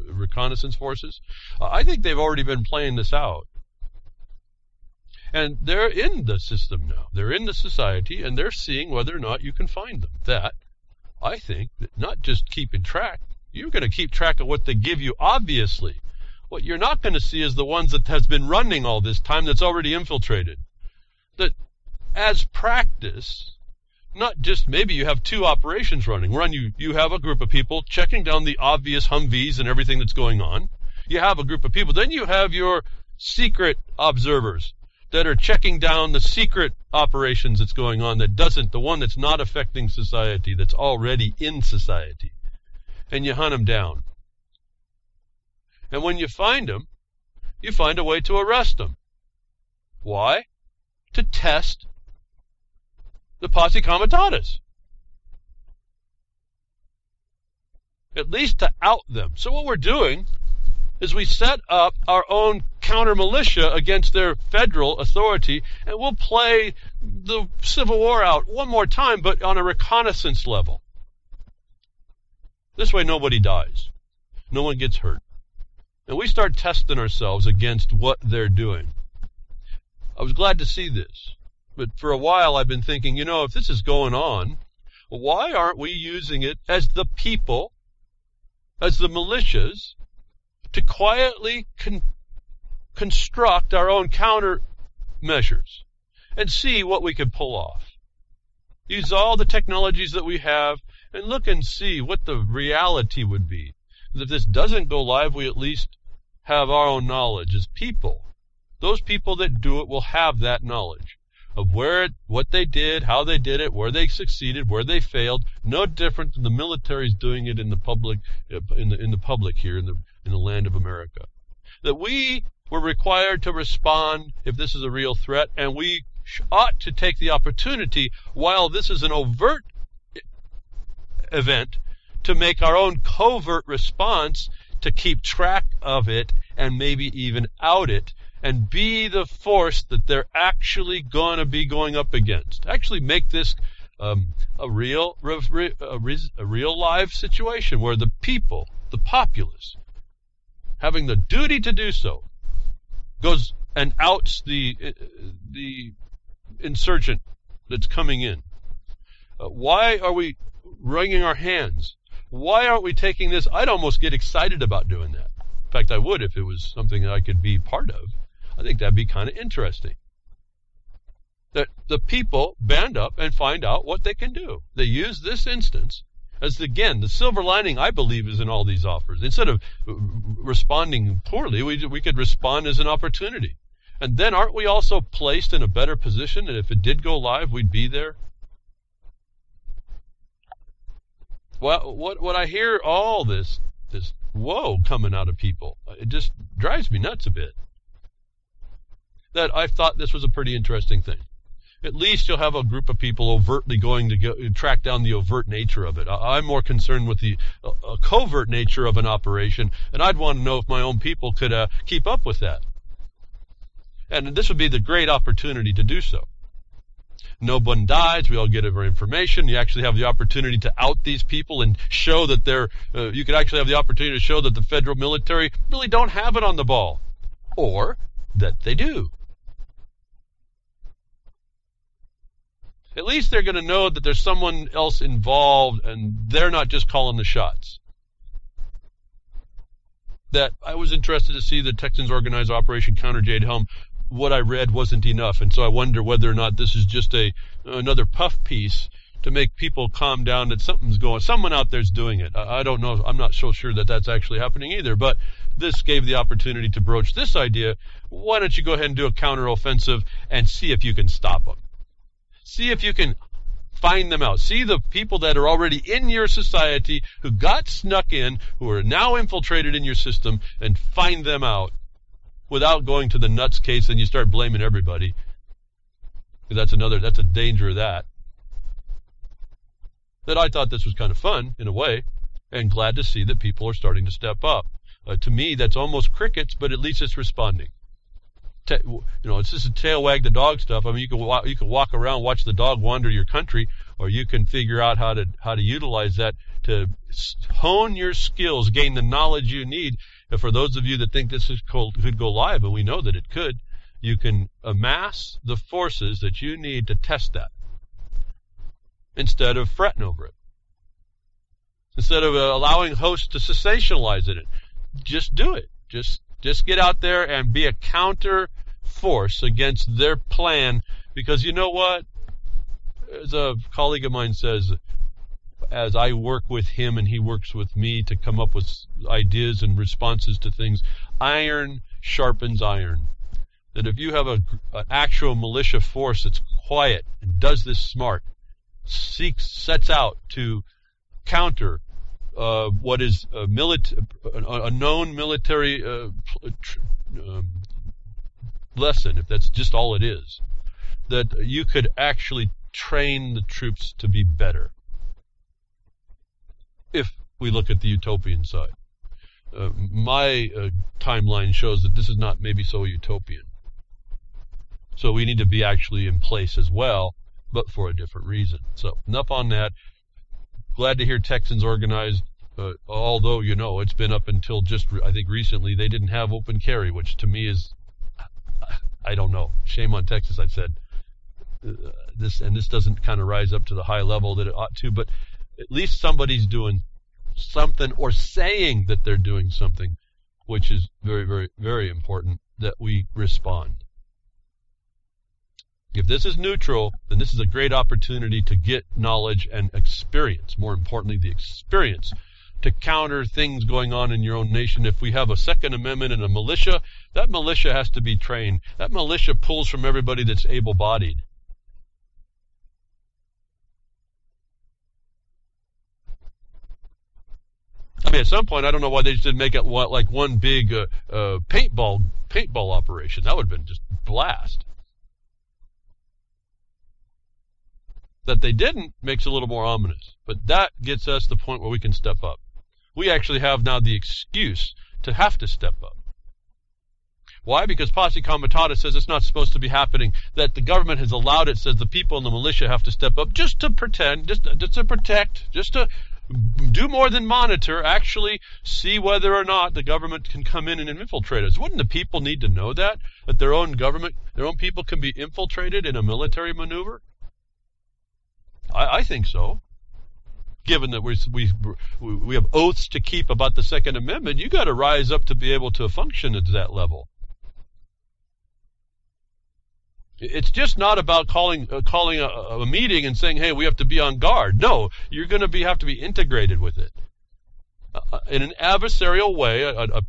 reconnaissance forces. I think they've already been playing this out, and they're in the system now. They're in the society, and they're seeing whether or not you can find them. That I think that not just keeping track. You're going to keep track of what they give you. Obviously, what you're not going to see is the ones that has been running all this time that's already infiltrated. That as practice. Not just maybe you have 2 operations running. You have a group of people checking down the obvious Humvees and everything that's going on. You have a group of people. Then you have your secret observers that are checking down the secret operations that's going on the one that's not affecting society, that's already in society. And you hunt them down. And when you find them, you find a way to arrest them. Why? To test the posse comitatus. At least to out them. So what we're doing is we set up our own counter militia against their federal authority, and we'll play the Civil War out one more time, but on a reconnaissance level. This way nobody dies. No one gets hurt. And we start testing ourselves against what they're doing. I was glad to see this. But for a while I've been thinking, if this is going on, why aren't we using it as the people, as the militias, to quietly construct our own countermeasures and see what we can pull off? Use all the technologies that we have and look and see what the reality would be. If this doesn't go live, we at least have our own knowledge as people. Those people that do it will have that knowledge of what they did, how they did it, where they succeeded, where they failed. No different than the military's doing it in the public, in the public here in the land of America. That we were required to respond if this is a real threat, and we ought to take the opportunity while this is an overt event to make our own covert response, to keep track of it and maybe even out it, and be the force that they're actually going to be going up against. Actually make this a real live situation where the people, the populace, having the duty to do so, goes and outs the insurgent that's coming in. Why are we wringing our hands? Why aren't we taking this? I'd almost get excited about doing that. In fact, I would if it was something that I could be part of. I think that'd be kind of interesting. That the people band up and find out what they can do. They use this instance as, again, the silver lining, I believe, is in all these offers. Instead of responding poorly, we could respond as an opportunity. And then aren't we also placed in a better position that if it did go live, we'd be there? Well, what I hear all this woe coming out of people, it just drives me nuts a bit. That I thought this was a pretty interesting thing. At least you'll have a group of people overtly going to track down the overt nature of it. I'm more concerned with the covert nature of an operation, and I'd want to know if my own people could keep up with that. And this would be the great opportunity to do so. No one dies. We all get our information. You actually have the opportunity to out these people and show that you could actually have the opportunity to show that the federal military really don't have it on the ball, or that they do. At least they're going to know that there's someone else involved and they're not just calling the shots. That I was interested to see the Texans organize Operation Counter Jade Helm. What I read wasn't enough, and so I wonder whether or not this is just another puff piece to make people calm down that something's going. Someone out there's doing it. I don't know. I'm not so sure that that's actually happening either. But this gave the opportunity to broach this idea. Why don't you go ahead and do a counteroffensive and see if you can stop them? See if you can find them out. See the people that are already in your society who got snuck in, who are now infiltrated in your system, and find them out without going to the nuts case and you start blaming everybody. That's a danger of that. That I thought this was kind of fun in a way, and glad to see that people are starting to step up. To me, that's almost crickets, but at least it's responding. It's just a tail wag the dog stuff. I mean, you can walk around, watch the dog wander your country, or you can figure out how to utilize that to hone your skills, gain the knowledge you need. And for those of you that think this could go live, and we know that it could, you can amass the forces that you need to test that instead of fretting over it. Instead of allowing hosts to sensationalize it, just do it. Just get out there and be a counter force against their plan, because you know what? As a colleague of mine says, as I work with him and he works with me to come up with ideas and responses to things, iron sharpens iron. That if you have an actual militia force that's quiet and does this smart, sets out to counter what is a known military lesson, if that's just all it is, that you could actually train the troops to be better. If we look at the utopian side. My timeline shows that this is not maybe so utopian. So we need to be actually in place as well, but for a different reason. So enough on that. Glad to hear Texans organized, although, it's been up until just, I think, recently, they didn't have open carry, which to me is, I don't know. Shame on Texas, I said. This doesn't kind of rise up to the high level that it ought to, but at least somebody's doing something or saying that they're doing something, which is very, very, very important that we respond. If this is neutral, then this is a great opportunity to get knowledge and experience, more importantly, the experience to counter things going on in your own nation. If we have a Second Amendment and a militia, that militia has to be trained. That militia pulls from everybody that's able-bodied. I mean, at some point, I don't know why they just didn't make it like one big paintball operation. That would have been just blast. That they didn't makes it a little more ominous. But that gets us to the point where we can step up. We actually have now the excuse to have to step up. Why? Because Posse Comitatus says it's not supposed to be happening. That the government has allowed it, says the people in the militia have to step up just to pretend, just to protect, just to do more than monitor, actually see whether or not the government can come in and infiltrate us. Wouldn't the people need to know that? That their own government, their own people can be infiltrated in a military maneuver? I think so. Given that we have oaths to keep about the Second Amendment, you got to rise up to be able to function at that level. It's just not about calling a meeting and saying, "Hey, we have to be on guard." No, you're going to have to be integrated with it in an adversarial way, a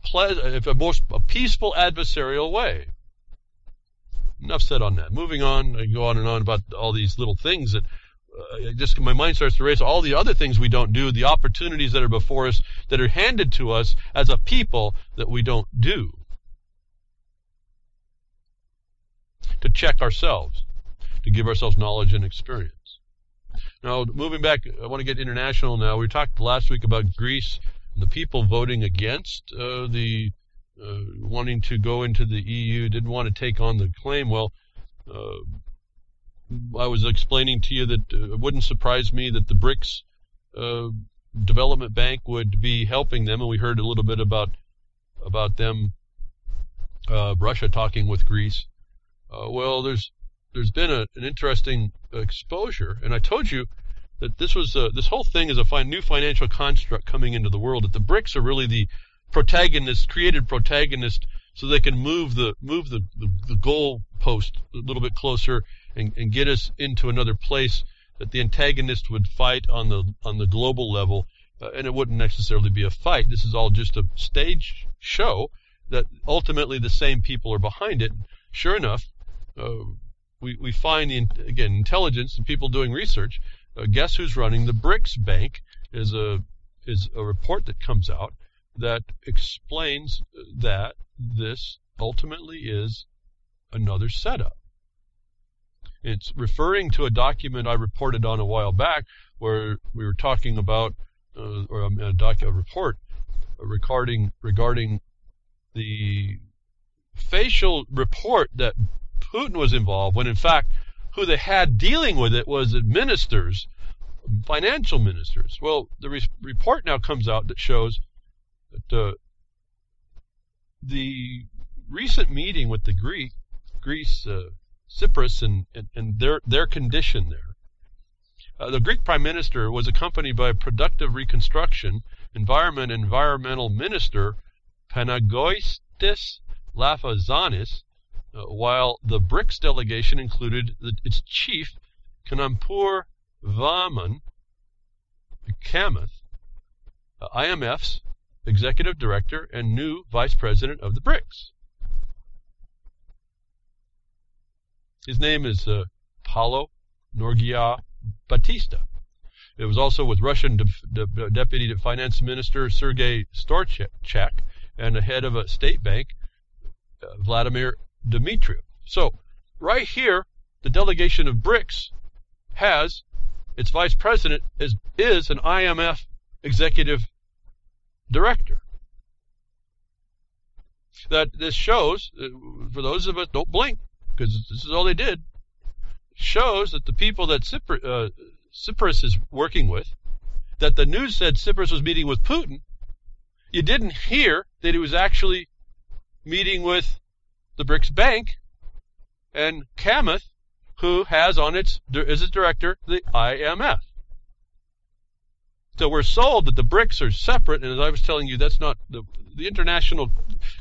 peaceful adversarial way. Enough said on that. Moving on, I go on and on about all these little things that. Just my mind starts to race all the other things we don't do, the opportunities that are before us, that are handed to us as a people that we don't do. To check ourselves, to give ourselves knowledge and experience. Now, moving back, I want to get international now. We talked last week about Greece and the people voting against the wanting to go into the EU, didn't want to take on the claim. Well, I was explaining to you that it wouldn't surprise me that the BRICS Development Bank would be helping them, and we heard a little bit about them, Russia talking with Greece. Well, there's been an interesting exposure, and I told you that this whole thing is a new financial construct coming into the world. That the BRICS are really the created protagonist, so they can move the goal post a little bit closer and get us into another place that the antagonist would fight on the global level, and it wouldn't necessarily be a fight. This is all just a stage show that ultimately the same people are behind it. Sure enough, we find intelligence and people doing research. Guess who's running the BRICS Bank? Is a report that comes out that explains that this ultimately is another setup. It's referring to a document I reported on a while back, where we were talking about a report regarding the facial report that Putin was involved, when in fact who they had dealing with it was ministers, financial ministers. Well, the report now comes out that shows that the recent meeting with the Greece, Cyprus, and their condition there. The Greek Prime Minister was accompanied by productive reconstruction, environmental minister Panagiotis Lafazanis, while the BRICS delegation included its chief, Kanampur Vaman Kamath, IMF's executive director and new vice president of the BRICS. His name is Paulo Norgia Batista. It was also with Russian Deputy Finance Minister Sergei Storchak and the head of a state bank, Vladimir Dmitriev. So, right here, the delegation of BRICS has its vice president is an IMF executive director. That this shows, for those of us, don't blink, because this is all they did, shows that the people that Cyprus is working with, that the news said Cyprus was meeting with Putin, you didn't hear that he was actually meeting with the BRICS Bank and Kamath, who has as its director the IMF. So we're sold that the BRICS are separate, and as I was telling you, that's not the international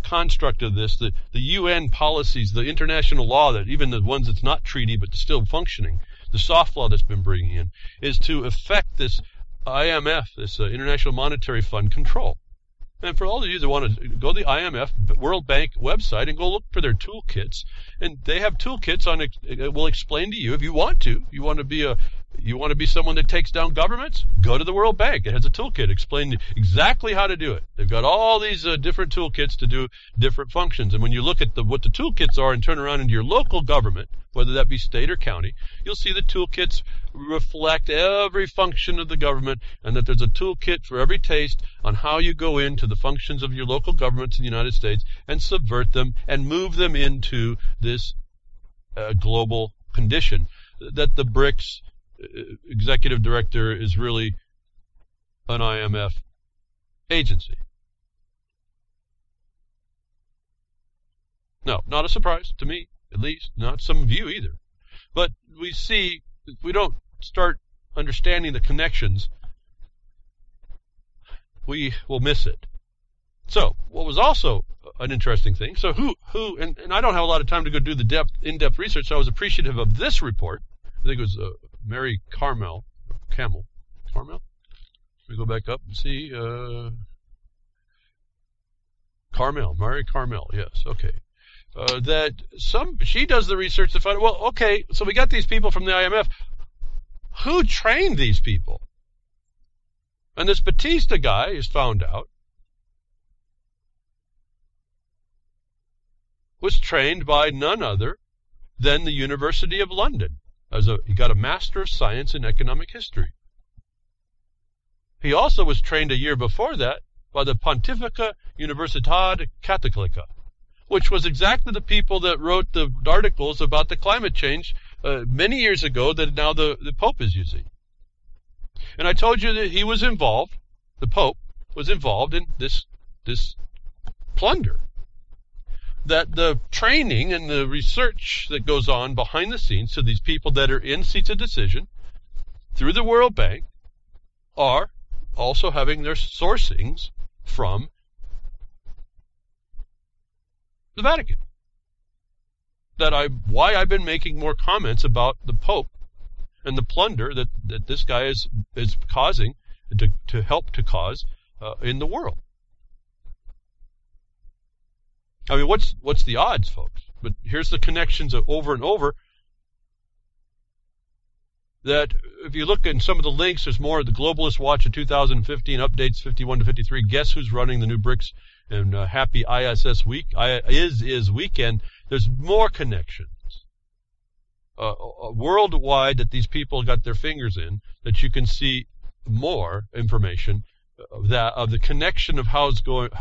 construct of this, the UN policies, the international law, that even the ones that's not treaty but still functioning, the soft law that's been bringing in, is to affect this IMF, this International Monetary Fund control. And for all of you that want to go to the IMF World Bank website and go look for their toolkits, and they have toolkits on it will explain to you if you want to. You want to be someone that takes down governments? Go to the World Bank. It has a toolkit explaining exactly how to do it. They've got all these different toolkits to do different functions. And when you look at what the toolkits are and turn around into your local government, whether that be state or county, you'll see the toolkits reflect every function of the government, and that there's a toolkit for every taste on how you go into the functions of your local governments in the United States and subvert them and move them into this global condition. That the BRICS executive director is really an IMF agency. No, not a surprise to me, at least, not some of you either. But we see, if we don't start understanding the connections, we will miss it. So, what was also an interesting thing, so and I don't have a lot of time to go do the in-depth research, so I was appreciative of this report. I think it was Mary Carmel. Let me go back up and see. Mary Carmel, yes, okay. She does the research to find, well, okay, so we got these people from the IMF. Who trained these people? And this Batista guy is found out was trained by none other than the University of London. He got a Master of Science in Economic History. He also was trained a year before that by the Pontificia Universitat Catholica, which was exactly the people that wrote the articles about the climate change many years ago that now the Pope is using. And I told you that he was involved, the Pope was involved in this plunder. That the training and the research that goes on behind the scenes to these people that are in seats of decision through the World Bank are also having their sourcings from the Vatican. Why I've been making more comments about the Pope and the plunder that this guy is causing to help to cause in the world. I mean, what's the odds, folks? But here's the connections of over and over. That if you look in some of the links, there's more. The Globalist Watch of 2015 updates 51 to 53. Guess who's running the new BRICS and happy ISS week? Is weekend. There's more connections worldwide that these people got their fingers in. That you can see more information of the connection of how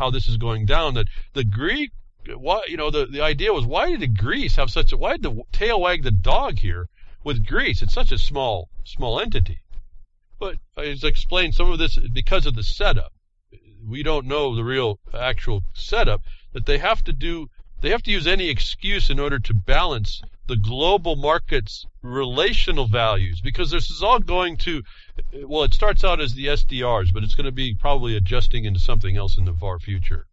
this is going down. That the Greek. The idea was, why did Greece have why did the tail wag the dog here with Greece? It's such a small entity. But as I explained, some of this because of the setup. We don't know the real actual setup that they have to use any excuse in order to balance the global market's relational values, because this is all going to, it starts out as the SDRs, but it's going to be probably adjusting into something else in the far future.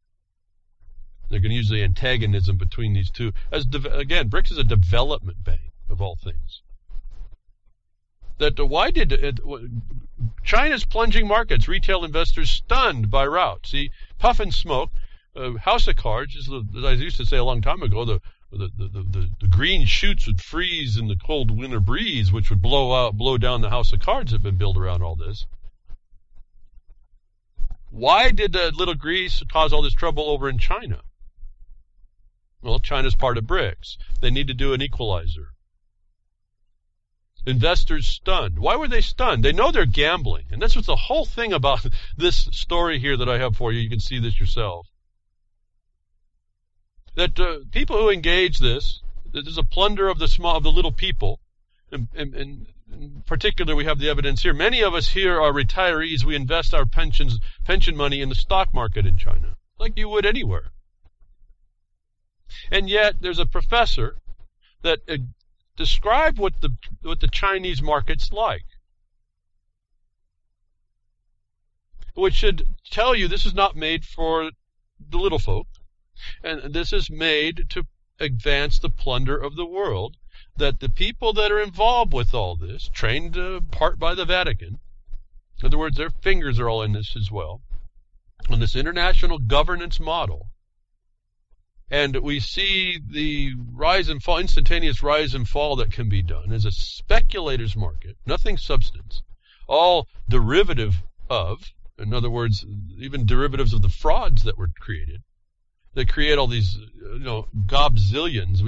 They're going to use the antagonism between these two. Again, BRICS is a development bank, of all things. Why did China's plunging markets, retail investors stunned by rout? See, puff and smoke, house of cards, as I used to say a long time ago, the green shoots would freeze in the cold winter breeze, which would blow down the house of cards that have been built around all this. Why did little Greece cause all this trouble over in China? Well, China's part of BRICS. They need to do an equalizer. Investors stunned. Why were they stunned? They know they're gambling. And that's what's the whole thing about this story here that I have for you. You can see this yourself. That people who engage this, there's a plunder of the little people. And in particular, we have the evidence here. Many of us here are retirees. We invest our pension money in the stock market in China, like you would anywhere. And yet, there's a professor that described what the Chinese market's like, which should tell you this is not made for the little folk, and this is made to advance the plunder of the world. That the people that are involved with all this, trained part by the Vatican, in other words, their fingers are all in this as well, on this international governance model. And we see the rise and fall, instantaneous rise and fall that can be done as a speculator's market, nothing substance, all derivative of, in other words, even derivatives of the frauds that were created, that create all these, gobzillions.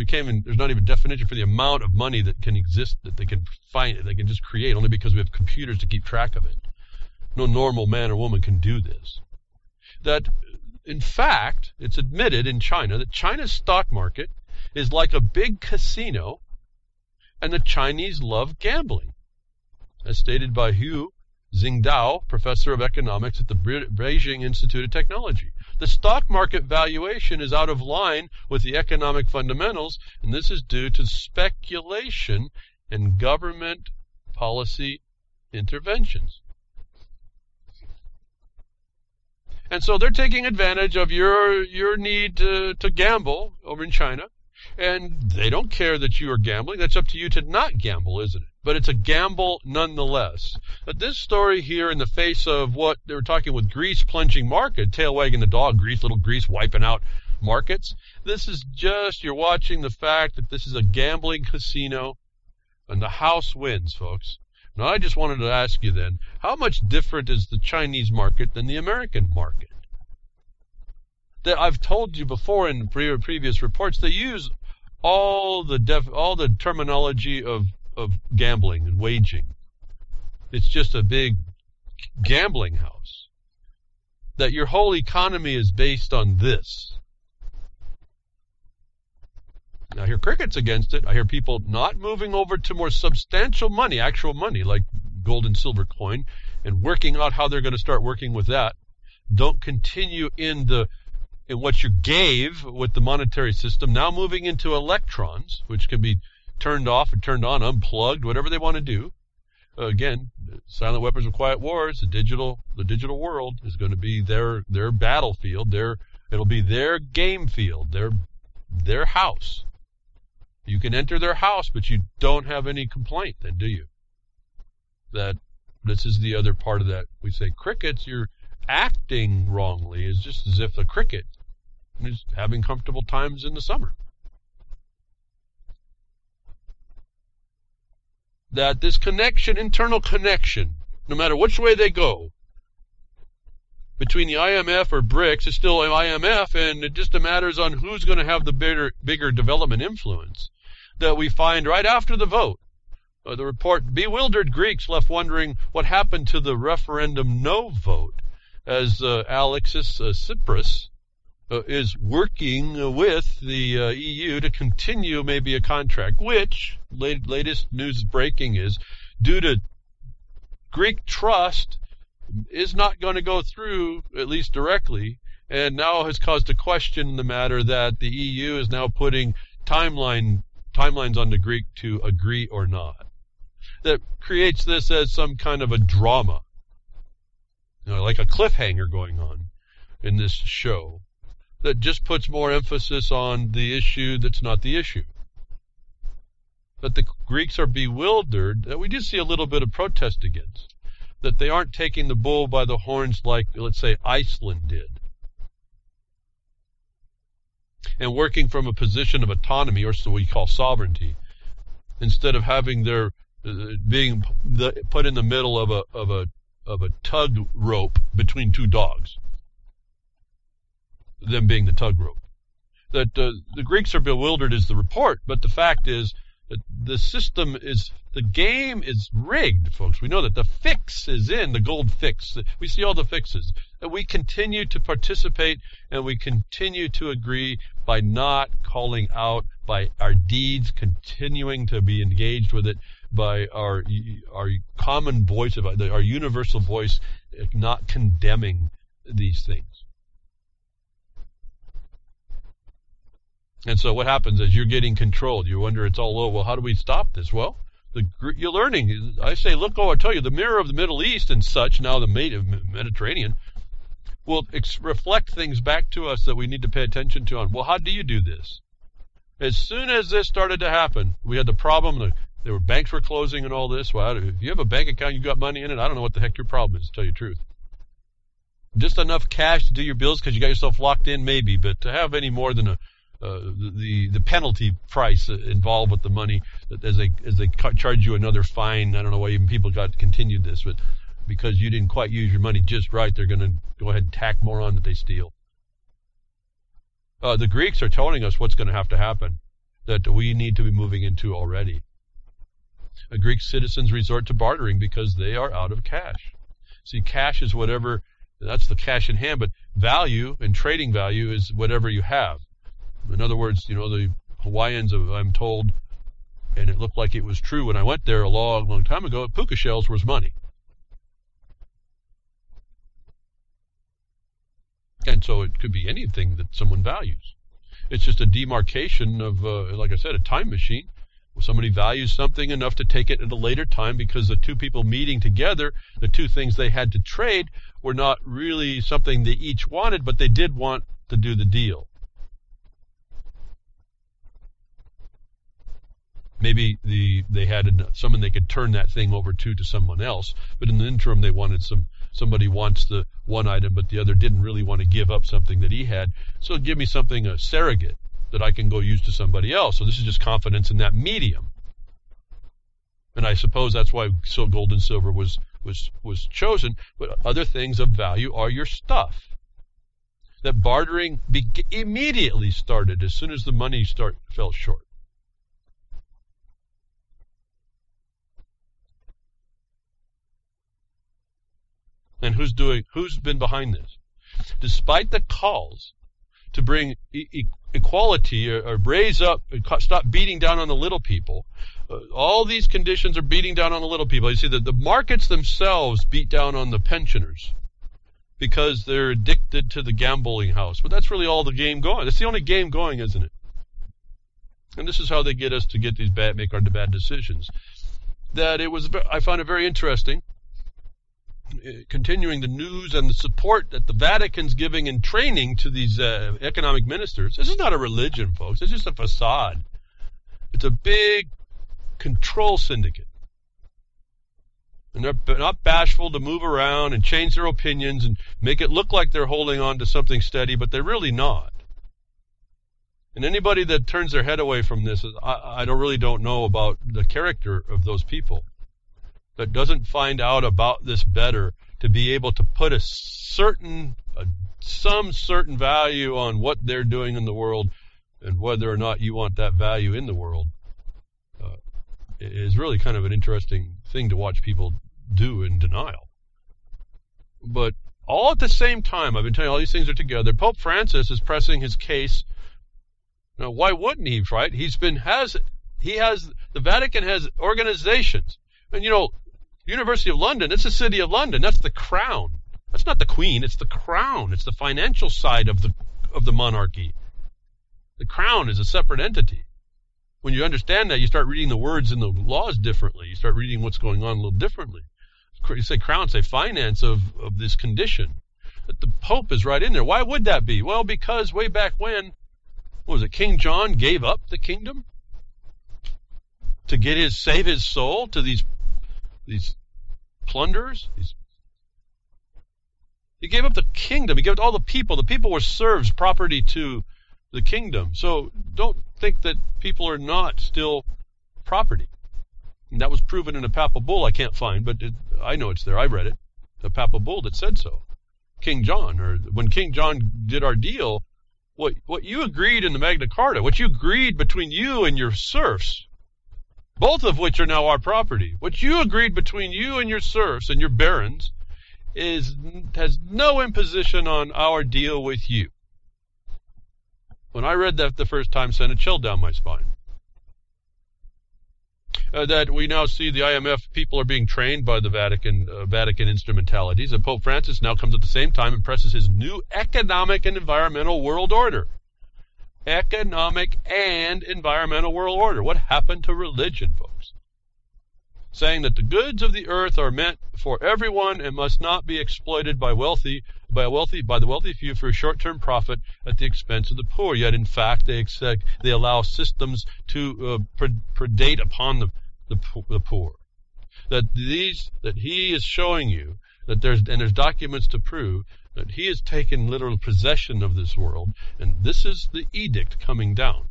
There's not even a definition for the amount of money that can exist, that they can find, they can just create, only because we have computers to keep track of it. No normal man or woman can do this. That, in fact, it's admitted in China that China's stock market is like a big casino, and the Chinese love gambling, as stated by Hu Xingdao, professor of economics at the Beijing Institute of Technology. The stock market valuation is out of line with the economic fundamentals, and this is due to speculation and government policy interventions. And so they're taking advantage of your need to gamble over in China, and they don't care that you are gambling. That's up to you to not gamble, isn't it? But it's a gamble nonetheless. But this story here, in the face of what they were talking with Greece plunging market, tail wagging the dog, little Greece wiping out markets, this is just, you're watching the fact that this is a gambling casino, and the house wins, folks. Now, I just wanted to ask you then, how much different is the Chinese market than the American market? That I've told you before in previous reports, they use all the terminology of gambling and waging. It's just a big gambling house. that your whole economy is based on this. I hear crickets against it. I hear people not moving over to more substantial money, actual money, like gold and silver coin, and working out how they're going to start working with that. Don't continue in what you gave with the monetary system. Now moving into electrons, which can be turned off or turned on, unplugged, whatever they want to do. Again, silent weapons of quiet wars. The digital world is going to be their battlefield. It'll be their game field, their house. You can enter their house, but you don't have any complaint then, do you? That this is the other part of that. We say crickets, you're acting wrongly, is just as if a cricket is having comfortable times in the summer. That this connection, internal connection, no matter which way they go, between the IMF or BRICS, is still an IMF, and it just matters on who's going to have the bigger development influence. That we find right after the vote. The report, bewildered Greeks left wondering what happened to the referendum no vote, as Alexis Tsipras is working with the EU to continue maybe a contract, which, latest news breaking is, due to Greek trust, is not going to go through, at least directly, and now has caused a question in the matter that the EU is now putting timelines on the Greek to agree or not. That creates this as some kind of a drama, like a cliffhanger going on in this show, that just puts more emphasis on the issue that's not the issue. That the Greeks are bewildered, that we do see a little bit of protest against, that they aren't taking the bull by the horns like, let's say, Iceland did, and working from a position of autonomy, or so we call sovereignty, instead of having their being put in the middle of a tug rope between two dogs, them being the tug rope. That the Greeks are bewildered is the report, but the fact is that the game is rigged, folks. We know that the fix is in, the gold fix. We see all the fixes. And we continue to participate, and we continue to agree by not calling out, by our deeds continuing to be engaged with it, by our common voice, our universal voice, not condemning these things. And so what happens is you're getting controlled. You wonder, it's all low. Well, how do we stop this? Well, you're learning. I say, look, I tell you, the mirror of the Middle East and such, now the Mediterranean, will reflect things back to us that we need to pay attention to. Well, how do you do this? As soon as this started to happen, we had the problem. Banks were closing and all this. Well, if you have a bank account, you got money in it, I don't know what the heck your problem is, to tell you the truth. Just enough cash to do your bills because you got yourself locked in, maybe, but to have any more than the penalty price involved with the money, as they charge you another fine. I don't know why even people got continued this, but because you didn't quite use your money just right, they're going to go ahead and tack more on that they steal. The Greeks are telling us what's going to have to happen, that we need to be moving into already. Greek citizens resort to bartering because they are out of cash. See, cash is whatever, that's the cash in hand, but value and trading value is whatever you have. In other words, the Hawaiians, I'm told, and it looked like it was true when I went there a long, long time ago, puka shells was money. And so it could be anything that someone values. It's just a demarcation of, like I said, a time machine. Somebody values something enough to take it at a later time because the two people meeting together, the two things they had to trade, were not really something they each wanted, but they did want to do the deal. Maybe they had someone they could turn that thing over to someone else, but in the interim they wanted somebody wants the one item, but the other didn't really want to give up something that he had. So give me something, a surrogate, that I can go use to somebody else. So this is just confidence in that medium. And I suppose that's why gold and silver was chosen. But other things of value are your stuff. That bartering immediately started as soon as the money fell short. And who's been behind this? despite the calls to bring equality or raise up, stop beating down on the little people. All these conditions are beating down on the little people. You see that the markets themselves beat down on the pensioners because they're addicted to the gambling house. But that's really all the game going. That's the only game going, isn't it? And this is how they get us to get these make our bad decisions. I found it very interesting, continuing the news and the support that the Vatican's giving in training to these economic ministers. This is not a religion, folks. It's just a facade. It's a big control syndicate. And they're not bashful to move around and change their opinions and make it look like they're holding on to something steady, but they're really not. And anybody that turns their head away from this, I really don't know about the character of those people. That doesn't find out about this better to be able to put some certain value on what they're doing in the world and whether or not you want that value in the world is really kind of an interesting thing to watch people do in denial. But all at the same time, I've been telling you all these things are together. Pope Francis is pressing his case. Now, why wouldn't he, right? The Vatican has organizations. And University of London, it's the City of London. That's the crown. That's not the Queen, it's the crown. It's the financial side of the monarchy. The crown is a separate entity. When you understand that, you start reading the words and the laws differently. You start reading what's going on a little differently. You say crown, say finance of this condition. But the Pope is right in there. Why would that be? Well, because way back when, what was it, King John gave up the kingdom to save his soul to these plunderers. He gave up the kingdom. He gave it to all the people. The people were serfs, property to the kingdom. So don't think that people are not still property. And that was proven in a papal bull I can't find, but I know it's there. I read it. The papal bull that said so. King John, or when King John did our deal, what you agreed in the Magna Carta, what you agreed between you and your serfs, both of which are now our property, what you agreed between you and your serfs and your barons has no imposition on our deal with you. When I read that the first time, sent a chill down my spine. That we now see the IMF people are being trained by the Vatican instrumentalities, and Pope Francis now comes at the same time and presses his new economic and environmental world order. Economic and environmental world order. What happened to religion, folks? Saying that the goods of the earth are meant for everyone and must not be exploited by the wealthy few for a short-term profit at the expense of the poor. Yet, in fact, they allow systems to predate upon the poor. That he is showing you that there's documents to prove that he has taken literal possession of this world, and this is the edict coming down.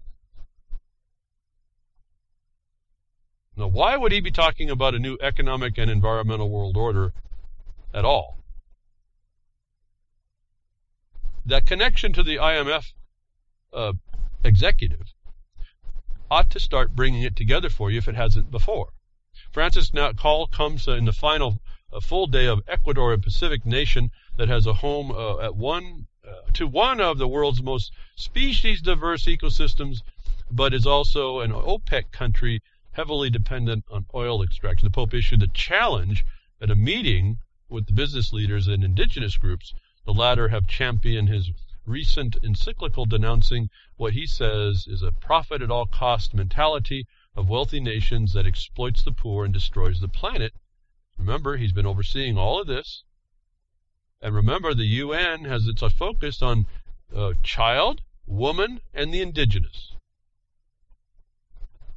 Now, why would he be talking about a new economic and environmental world order at all? That connection to the IMF executive ought to start bringing it together for you if it hasn't before. Francis' call comes in the final full day of Ecuador, a Pacific nation that has a home to one of the world's most species-diverse ecosystems, but is also an OPEC country heavily dependent on oil extraction. The Pope issued a challenge at a meeting with the business leaders and indigenous groups. The latter have championed his recent encyclical denouncing what he says is a profit-at-all-cost mentality of wealthy nations that exploits the poor and destroys the planet. Remember, he's been overseeing all of this. And remember, the UN has its focus on child, woman, and the indigenous.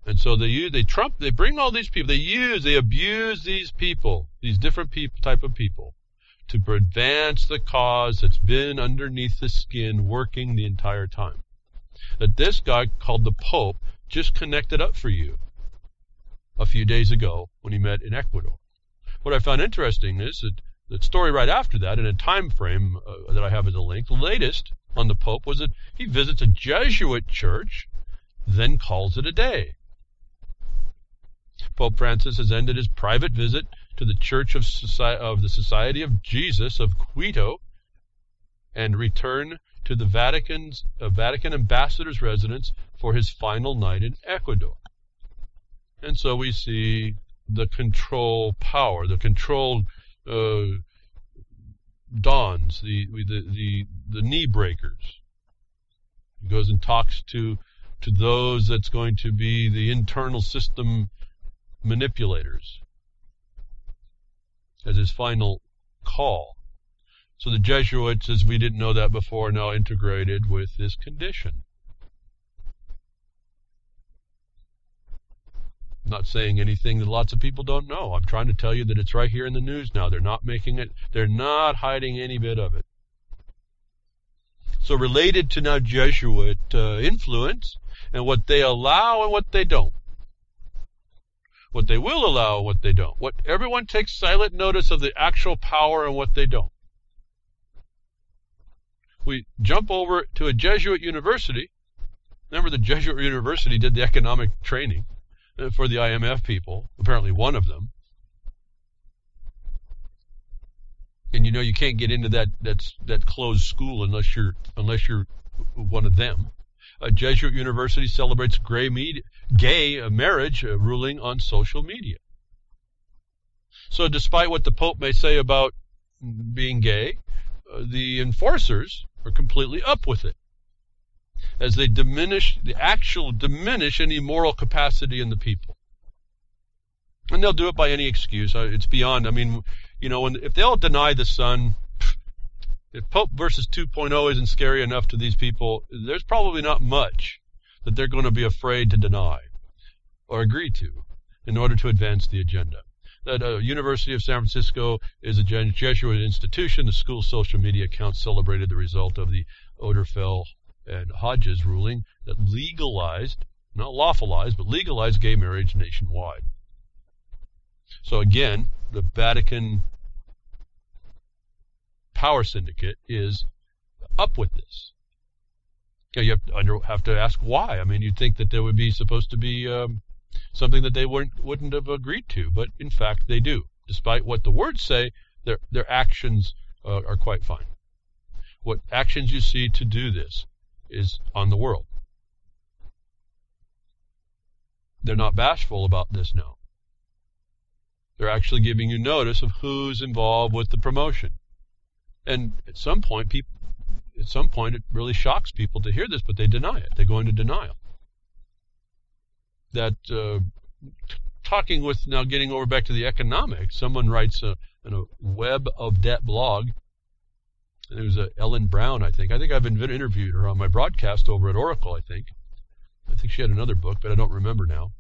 And so they bring all these people, they abuse these people, these different type of people, to advance the cause that's been underneath the skin working the entire time. That this guy called the Pope just connected up for you a few days ago when he met in Ecuador. What I found interesting is that the story right after that, in a time frame that I have as a link, the latest on the Pope was that he visits a Jesuit church, then calls it a day. Pope Francis has ended his private visit to the Church of the Society of Jesus of Quito, and return to the Vatican ambassador's residence for his final night in Ecuador. And so we see the control power, the controlled dons, the knee breakers. He goes and talks to those that's going to be the internal system manipulators as his final call. So the Jesuits, as we didn't know that before, are now integrated with this condition. I'm not saying anything that lots of people don't know. I'm trying to tell you that it's right here in the news now. They're not making it, they're not hiding any bit of it. So related to now Jesuit influence and what they allow and what they don't. What they will allow and what they don't. What everyone takes silent notice of the actual power and what they don't. We jump over to a Jesuit university. Remember, the Jesuit university did the economic training for the IMF people, apparently one of them. And you know you can't get into that closed school unless you're one of them. A Jesuit university celebrates gay marriage ruling on social media. So despite what the Pope may say about being gay, the enforcers are completely up with it, as they diminish any moral capacity in the people. And they'll do it by any excuse. It's beyond, if they'll deny the Son, if Pope versus 2.0 isn't scary enough to these people, there's probably not much that they're going to be afraid to deny or agree to in order to advance the agenda. That University of San Francisco is a Jesuit institution. The school's social media accounts celebrated the result of the Oderfell and Hodges ruling that legalized, not lawfulized, but legalized gay marriage nationwide. So again, the Vatican power syndicate is up with this. You have to ask why. You'd think that there would be supposed to be something that they wouldn't have agreed to, but in fact they do. Despite what the words say, their actions are quite fine. What actions you see to do this is on the world. They're not bashful about this now. They're actually giving you notice of who's involved with the promotion. And at some point it really shocks people to hear this, but they deny it. They go into denial. That talking with, now getting over back to the economics, someone writes in a Web of Debt blog. It was Ellen Brown, I think. I've interviewed her on my broadcast over at Oracle, I think she had another book, but I don't remember now.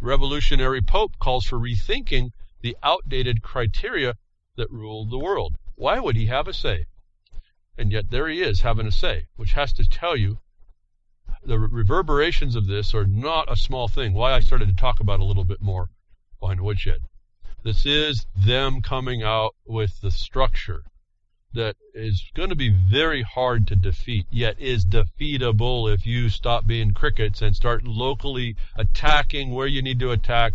Revolutionary Pope calls for rethinking the outdated criteria that rule the world. Why would he have a say? And yet there he is having a say, which has to tell you the reverberations of this are not a small thing. Why I started to talk about a little bit more behind Woodshed. This is them coming out with the structure that is going to be very hard to defeat, yet is defeatable if you stop being crickets and start locally attacking where you need to attack,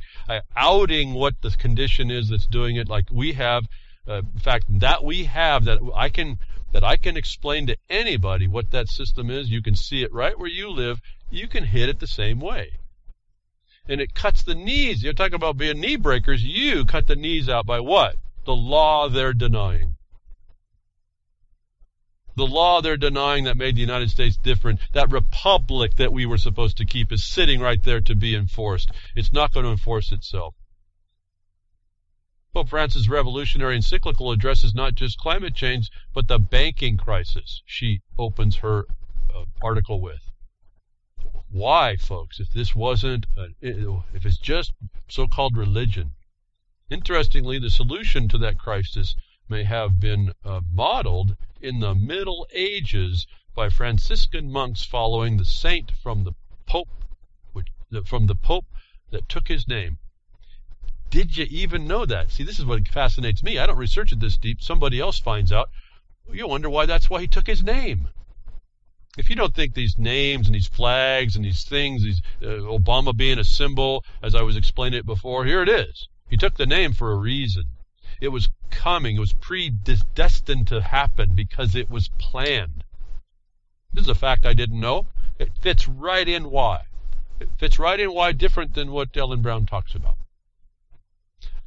outing what the condition is that's doing it, like we have. In fact, that we have, that I can explain to anybody what that system is. You can see it right where you live. You can hit it the same way. And it cuts the knees. You're talking about being knee breakers. You cut the knees out by what? The law they're denying. The law they're denying that made the United States different, that republic that we were supposed to keep, is sitting right there to be enforced. It's not going to enforce itself. Pope Francis' revolutionary encyclical addresses not just climate change, but the banking crisis, she opens her article with. Why, folks, if this wasn't, if it's just so-called religion? Interestingly, the solution to that crisis may have been modeled in the Middle Ages by Franciscan monks following the saint from the Pope that took his name. Did you even know that? See, this is what fascinates me. I don't research it this deep. Somebody else finds out. You wonder why that's why he took his name. If you don't think these names and these flags and these things, Obama being a symbol, as I was explaining it before, here it is. He took the name for a reason. It was coming. It was predestined to happen because it was planned. This is a fact I didn't know. It fits right in why. It fits right in why, different than what Ellen Brown talks about.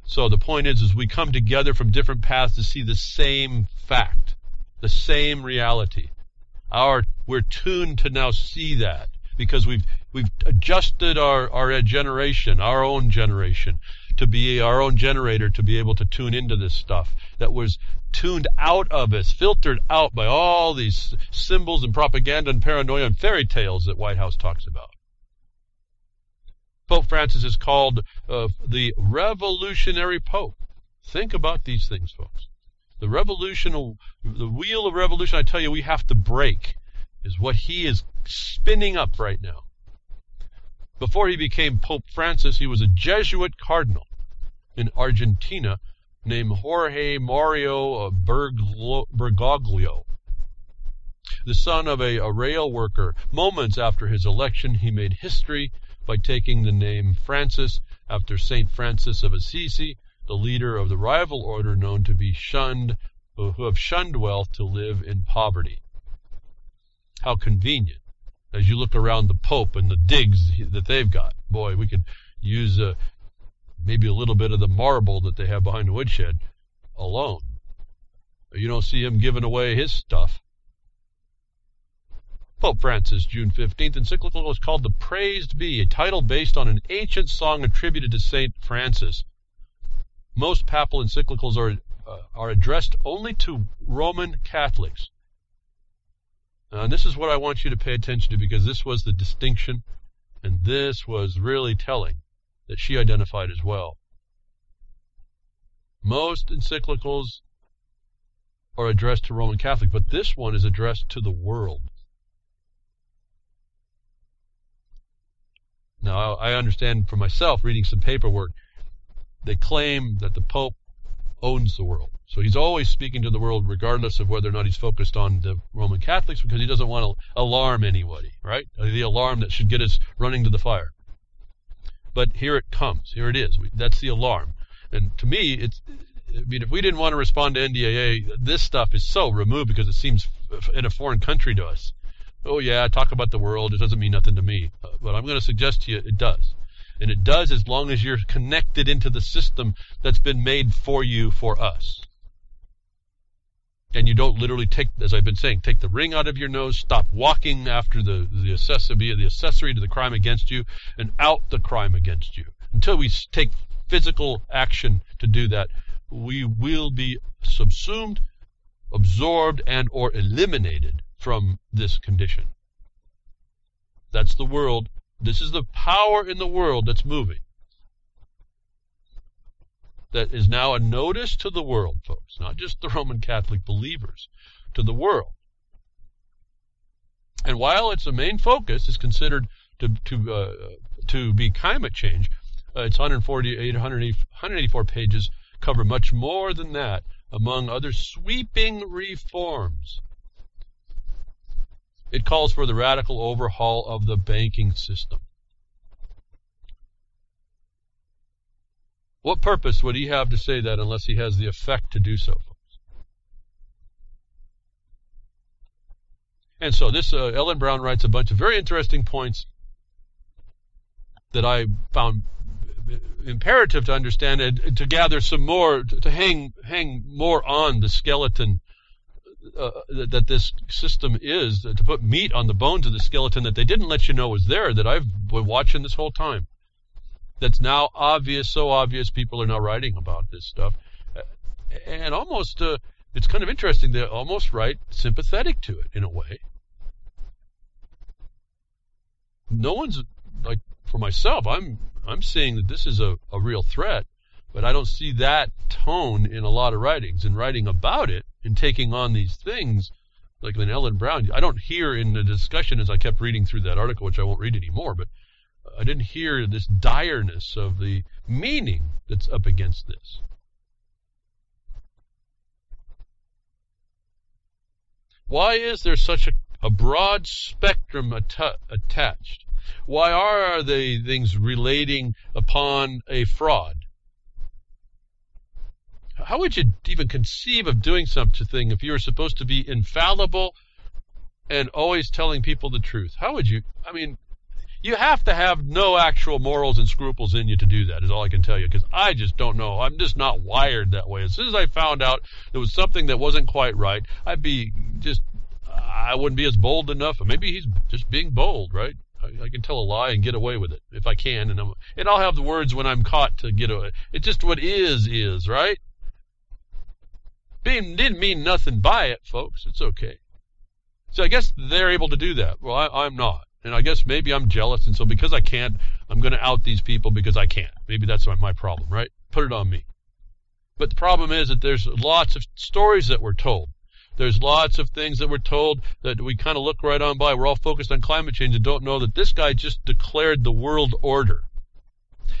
So the point is we come together from different paths to see the same fact, the same reality. We're tuned to now see that because we've adjusted our generation, our own generation, to be our own generator, to be able to tune into this stuff that was tuned out of us, filtered out by all these symbols and propaganda and paranoia and fairy tales that White House talks about. Pope Francis is called the revolutionary pope. Think about these things, folks. The wheel of revolution, I tell you, we have to break, is what he is spinning up right now. Before he became Pope Francis, he was a Jesuit cardinal in Argentina named Jorge Mario Bergoglio. The son of a rail worker, moments after his election, he made history by taking the name Francis after St. Francis of Assisi, the leader of the rival order known to be shunned, who have shunned wealth to live in poverty. How convenient. As you look around the Pope and the digs that they've got, boy, we could use maybe a little bit of the marble that they have behind the woodshed alone. You don't see him giving away his stuff. Pope Francis, June 15th, encyclical was called The Praised Be, a title based on an ancient song attributed to St. Francis. Most papal encyclicals are addressed only to Roman Catholics. And this is what I want you to pay attention to, because this was the distinction, and this was really telling that she identified as well. Most encyclicals are addressed to Roman Catholics, but this one is addressed to the world. Now, I understand for myself, reading some paperwork, they claim that the Pope owns the world. So he's always speaking to the world regardless of whether or not he's focused on the Roman Catholics, because he doesn't want to alarm anybody, right? The alarm that should get us running to the fire. But here it comes. Here it is. That's the alarm. And to me, if we didn't want to respond to NDAA, this stuff is so removed because it seems in a foreign country to us. Oh yeah, talk about the world. It doesn't mean nothing to me. But I'm going to suggest to you it does. And it does as long as you're connected into the system that's been made for you, for us. And you don't literally take, as I've been saying, take the ring out of your nose, stop walking after the accessory to the crime against you, and out the crime against you. Until we take physical action to do that, we will be subsumed, absorbed, and or eliminated from this condition. That's the world. This is the power in the world that's moving. That is now a notice to the world, folks, not just the Roman Catholic believers, to the world. And while its main focus is considered to be climate change, its 184 pages cover much more than that, among other sweeping reforms. It calls for the radical overhaul of the banking system. What purpose would he have to say that unless he has the effect to do so, folks? And so this Ellen Brown writes a bunch of very interesting points that I found imperative to understand and to gather some more, to hang more on the skeleton that this system is, to put meat on the bones of the skeleton that they didn't let you know was there, that I've been watching this whole time. That's now obvious, so obvious people are now writing about this stuff. And almost, it's kind of interesting, they almost write sympathetic to it in a way. No one's, like, for myself, I'm seeing that this is a real threat, but I don't see that tone in a lot of writings. And writing about it and taking on these things, like in Ellen Brown, I don't hear in the discussion as I kept reading through that article, which I won't read anymore, but I didn't hear this direness of the meaning that's up against this. Why is there such a broad spectrum attached? Why are they things relating upon a fraud? How would you even conceive of doing such a thing if you were supposed to be infallible and always telling people the truth? How would you? I mean, you have to have no actual morals and scruples in you to do that, is all I can tell you, because I just don't know. I'm just not wired that way. As soon as I found out there was something that wasn't quite right, I wouldn't be as bold enough. Maybe he's just being bold, right? I can tell a lie and get away with it if I can, and I'll have the words when I'm caught to get away. It's just what is, right? Didn't mean nothing by it, folks. It's okay. So I guess they're able to do that. Well, I'm not. And I guess maybe I'm jealous, and so because I can't, I'm going to out these people because I can't. Maybe that's my problem, right? Put it on me. But the problem is that there's lots of stories that we're told. There's lots of things that we're told that we kind of look right on by. We're all focused on climate change and don't know that this guy just declared the world order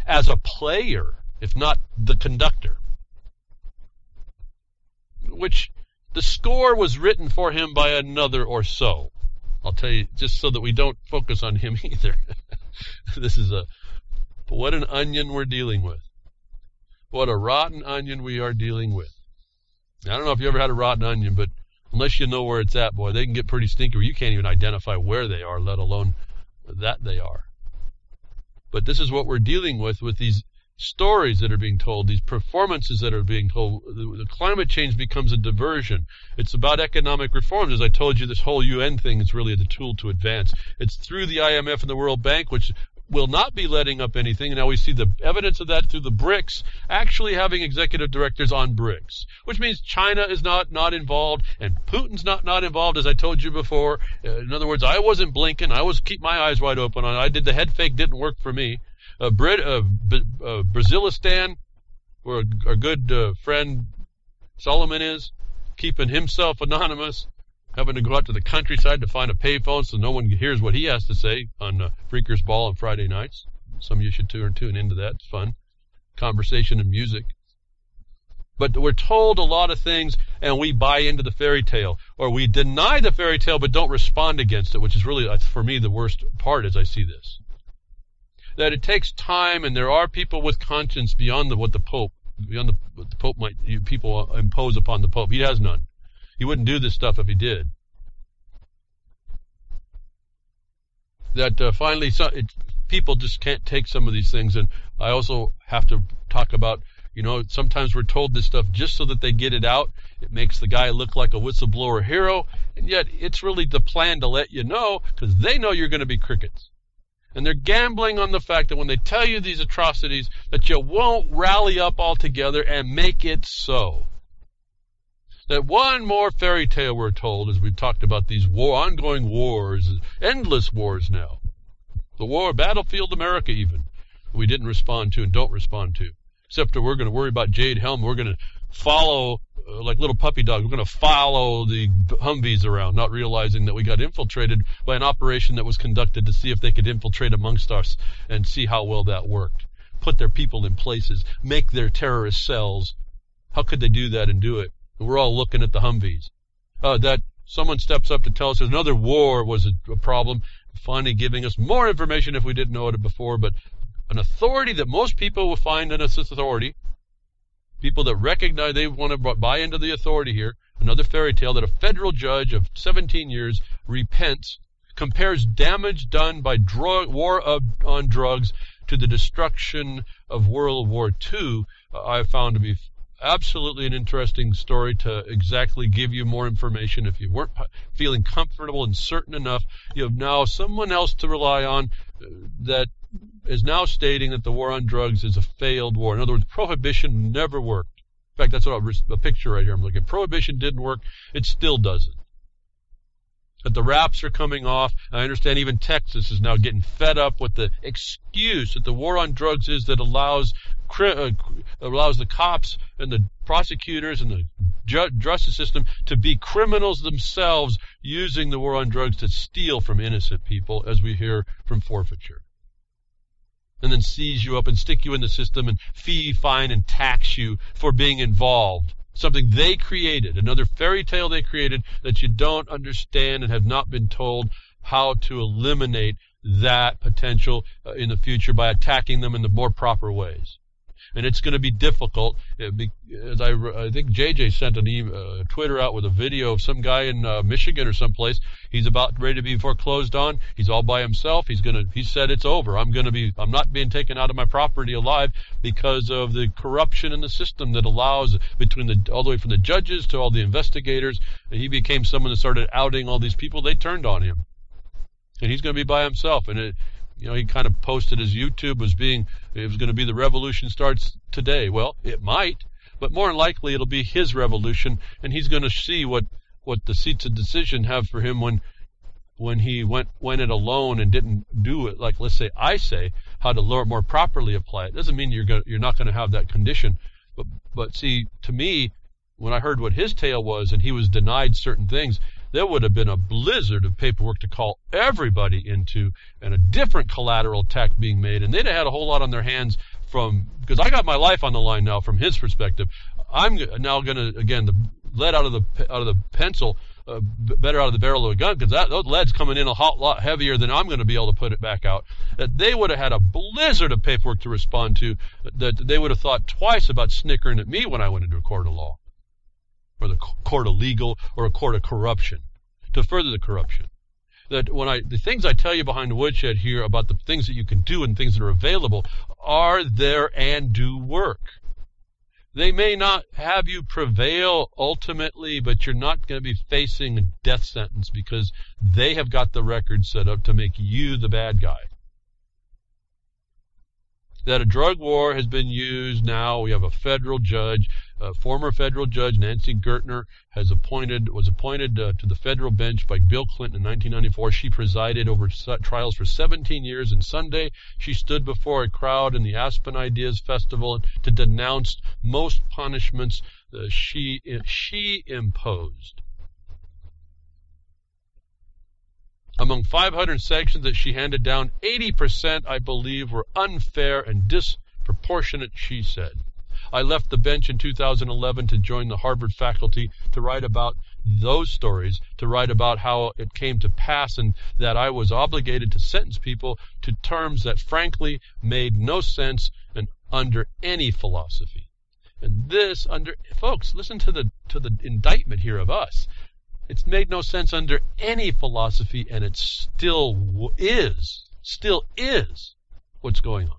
as a player, if not the conductor. Which the score was written for him by another or so. I'll tell you, just so that we don't focus on him either. What an onion we're dealing with. What a rotten onion we are dealing with. I don't know if you ever had a rotten onion, but unless you know where it's at, boy, they can get pretty stinky where you can't even identify where they are, let alone that they are. But this is what we're dealing with these stories that are being told, these performances that are being told. The climate change becomes a diversion. It's about economic reforms. As I told you, this whole UN thing is really the tool to advance. It's through the IMF and the World Bank, which will not be letting up anything. And now we see the evidence of that through the BRICS actually having executive directors on BRICS, which means China is not involved and Putin's not involved, as I told you before. In other words, I wasn't blinking. I was keep my eyes wide open on it. I did the head fake, didn't work for me. Brazilistan, where our good friend Solomon is, keeping himself anonymous, having to go out to the countryside to find a payphone so no one hears what he has to say on Freakers Ball on Friday nights. Some of you should tune into that. It's fun. Conversation and music. But we're told a lot of things, and we buy into the fairy tale, or we deny the fairy tale but don't respond against it, which is really, for me, the worst part as I see this. That it takes time, and there are people with conscience beyond what the Pope people impose upon the Pope. He has none. He wouldn't do this stuff if he did. That finally, people just can't take some of these things, and I also have to talk about, sometimes we're told this stuff just so that they get it out. It makes the guy look like a whistleblower hero, and yet it's really the plan to let you know, because they know you're going to be crickets. And they're gambling on the fact that when they tell you these atrocities, that you won't rally up all together and make it so. That one more fairy tale we're told, as we've talked about these ongoing wars, endless wars now. The war, Battlefield America even, we didn't respond to and don't respond to. Except that we're going to worry about Jade Helm. We're going to follow, like little puppy dogs, we're going to follow the Humvees around, not realizing that we got infiltrated by an operation that was conducted to see if they could infiltrate amongst us and see how well that worked. Put their people in places, make their terrorist cells. How could they do that and do it? And we're all looking at the Humvees. That someone steps up to tell us another war was a problem, finally giving us more information if we didn't know it before, but an authority that most people will find in this authority, people that recognize they want to buy into the authority here, another fairy tale that a federal judge of 17 years repents, compares damage done by war on drugs to the destruction of World War II, I found to be absolutely an interesting story to exactly give you more information. If you weren't feeling comfortable and certain enough, you have now someone else to rely on that is now stating that the war on drugs is a failed war. In other words, prohibition never worked. In fact, that's a picture right here I'm looking at. Prohibition didn't work. It still doesn't. That the wraps are coming off. I understand even Texas is now getting fed up with the excuse that the war on drugs is that allows the cops and the prosecutors and the justice system to be criminals themselves, using the war on drugs to steal from innocent people, as we hear from forfeiture. And then seize you up and stick you in the system and fee, fine, and tax you for being involved. Something they created, another fairy tale they created that you don't understand and have not been told how to eliminate that potential in the future by attacking them in the more proper ways. and it's going to be difficult. As I think JJ sent an Twitter out with a video of some guy in Michigan or someplace. He's about ready to be foreclosed on. He's all by himself. He said it's over. I'm not being taken out of my property alive because of the corruption in the system that allows all the way from the judges to all the investigators. And he became someone that started outing all these people. They turned on him, and he's going to be by himself. And he kind of posted his YouTube it was going to be the revolution starts today. Well, it might, but more than likely it'll be his revolution, and he's going to see what the seats of decision have for him when he went it alone and didn't do it like, let's say, I say how to more properly apply it. Doesn't mean you're not going to have that condition, but see, to me, when I heard what his tale was and he was denied certain things, there would have been a blizzard of paperwork to call everybody into, and a different collateral attack being made, and they'd have had a whole lot on their hands because I got my life on the line now from his perspective. I'm now going to, again, the lead out of the pencil, better out of the barrel of a gun, because those lead's coming in a lot heavier than I'm going to be able to put it back out. That they would have had a blizzard of paperwork to respond to, that they would have thought twice about snickering at me when I went into a court of law, or the court of legal, or a court of corruption, to further the corruption. That the things I tell you behind the woodshed here about the things that you can do and things that are available are there and do work. They may not have you prevail ultimately, but you're not going to be facing a death sentence because they have got the record set up to make you the bad guy. That a drug war has been used now. We have a federal judge, former federal judge Nancy Gertner was appointed to the federal bench by Bill Clinton in 1994. She presided over trials for 17 years, and Sunday she stood before a crowd in the Aspen Ideas Festival to denounce most punishments she imposed. Among 500 sanctions that she handed down, 80%, I believe, were unfair and disproportionate, she said. I left the bench in 2011 to join the Harvard faculty to write about those stories, to write about how it came to pass, and that I was obligated to sentence people to terms that frankly made no sense and under any philosophy. And this, folks, listen to the indictment here of us. It's made no sense under any philosophy, and it still is what's going on.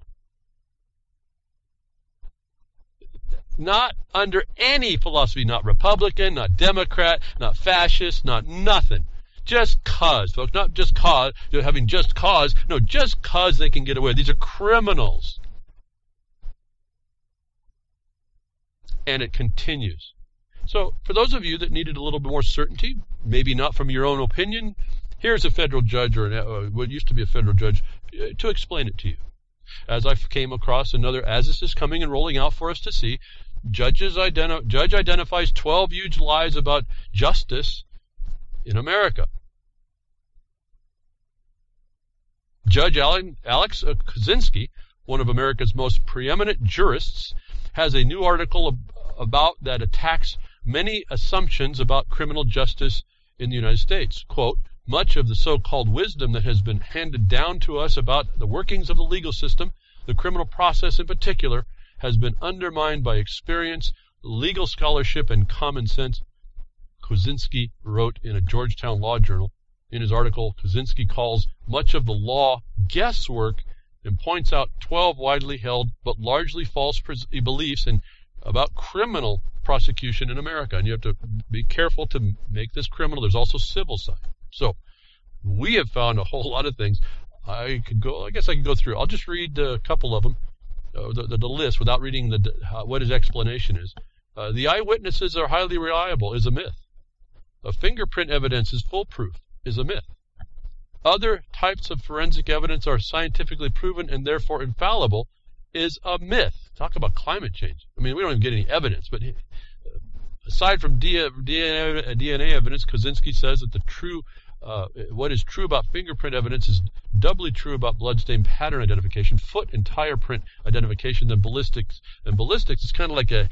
Not under any philosophy, not Republican, not Democrat, not fascist, not nothing. Just cause, folks, not just cause, having just cause, no, just cause they can get away. These are criminals. And it continues. So, for those of you that needed a little bit more certainty, maybe not from your own opinion, here's a federal judge, or what used to be a federal judge, to explain it to you. As I came across as this is coming and rolling out for us to see, judge identifies 12 huge lies about justice in America. Judge Alex Kozinski, one of America's most preeminent jurists, has a new article about that attacks many assumptions about criminal justice in the United States. Quote, much of the so-called wisdom that has been handed down to us about the workings of the legal system, the criminal process in particular, has been undermined by experience, legal scholarship, and common sense, Kozinski wrote in a Georgetown Law Journal. In his article, Kozinski calls much of the law guesswork and points out 12 widely held but largely false beliefs about criminal prosecution in America. And you have to be careful to make this criminal. There's also civil side. So we have found a whole lot of things. I guess I could go through. I'll just read a couple of them, the list, without reading what his explanation is. The eyewitnesses are highly reliable is a myth. Fingerprint evidence is foolproof is a myth. Other types of forensic evidence are scientifically proven and therefore infallible is a myth. Talk about climate change. I mean, we don't even get any evidence, but aside from DNA evidence, Kozinski says that what is true about fingerprint evidence is doubly true about bloodstain pattern identification, foot and tire print identification, than ballistics. And ballistics is kind of like a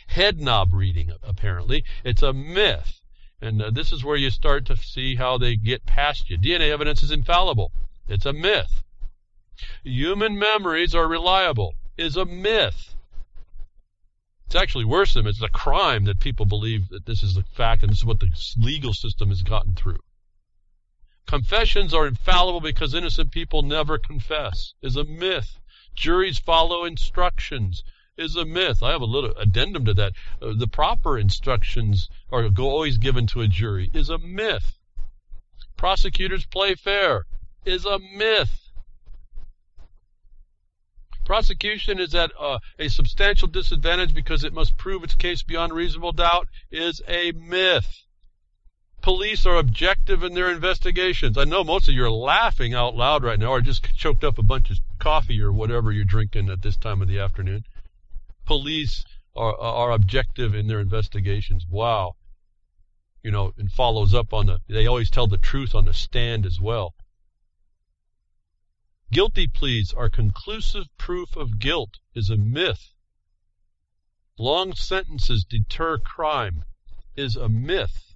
head knob reading, apparently. It's a myth. And this is where you start to see how they get past you. DNA evidence is infallible. It's a myth. Human memories are reliable is a myth. It's actually worse than it's a crime that people believe that this is the fact and this is what the legal system has gotten through. Confessions are infallible because innocent people never confess is a myth. Juries follow instructions is a myth. I have a little addendum to that. The proper instructions are always given to a jury is a myth. Prosecutors play fair is a myth. Prosecution is at a substantial disadvantage because it must prove its case beyond reasonable doubt is a myth. Police are objective in their investigations. I know most of you are laughing out loud right now or just choked up a bunch of coffee or whatever you're drinking at this time of the afternoon. Police are objective in their investigations. Wow. You know, and follows up on they always tell the truth on the stand as well. Guilty pleas are conclusive proof of guilt is a myth. Long sentences deter crime is a myth.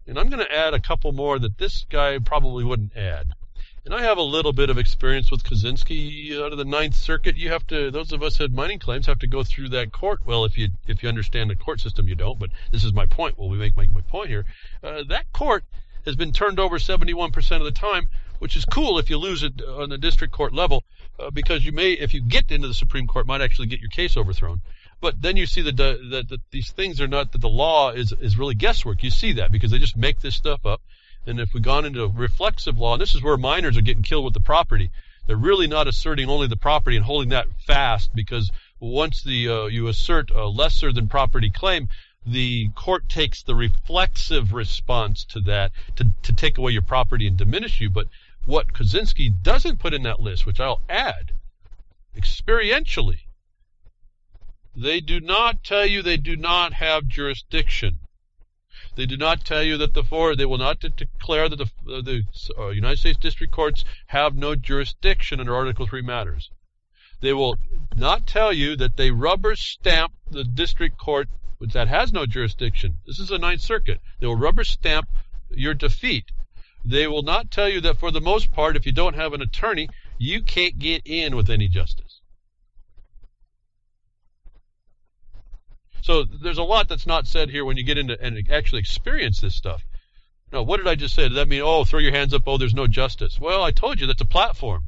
And I'm going to add a couple more that this guy probably wouldn't add. And I have a little bit of experience with Kaczynski out of the Ninth Circuit. You have to, those of us who had mining claims have to go through that court. Well, if you understand the court system, you don't, but this is my point. Well, we make my point here. That court has been turned over 71% of the time, which is cool if you lose it on the district court level, because you may, if you get into the Supreme Court, might actually get your case overthrown. But then you see that these things are not, that the law is really guesswork. You see that because they just make this stuff up. And if we've gone into reflexive law, and this is where miners are getting killed with the property, they're really not asserting only the property and holding that fast, because once you assert a lesser than property claim, the court takes the reflexive response to that to take away your property and diminish you. But what Kaczynski doesn't put in that list, which I'll add, experientially, they do not tell you they do not have jurisdiction. They do not tell you that they will not declare that the United States District Courts have no jurisdiction under Article 3 matters. They will not tell you that they rubber stamp the District Court that has no jurisdiction. This is the Ninth Circuit. They will rubber stamp your defeat. They will not tell you that for the most part, if you don't have an attorney, you can't get in with any justice. So there's a lot that's not said here when you get into and actually experience this stuff. Now, what did I just say? Does that mean, throw your hands up, there's no justice? Well, I told you that's a platform.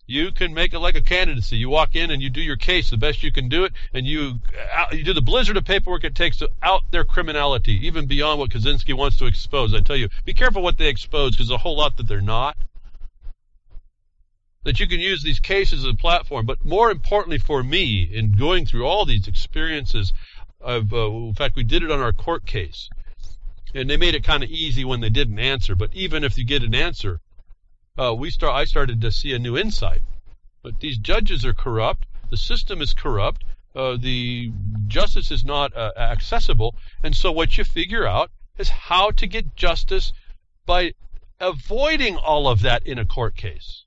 You can make it like a candidacy. You walk in and you do your case the best you can do it, and you do the blizzard of paperwork it takes to out their criminality, even beyond what Kaczynski wants to expose. I tell you, be careful what they expose, because there's a whole lot that they're not. That you can use these cases as a platform. But more importantly for me, in going through all these experiences, in fact, we did it on our court case. And they made it kind of easy when they didn't answer. But even if you get an answer, I started to see a new insight. But these judges are corrupt. The system is corrupt. The justice is not accessible. And so what you figure out is how to get justice by avoiding all of that in a court case.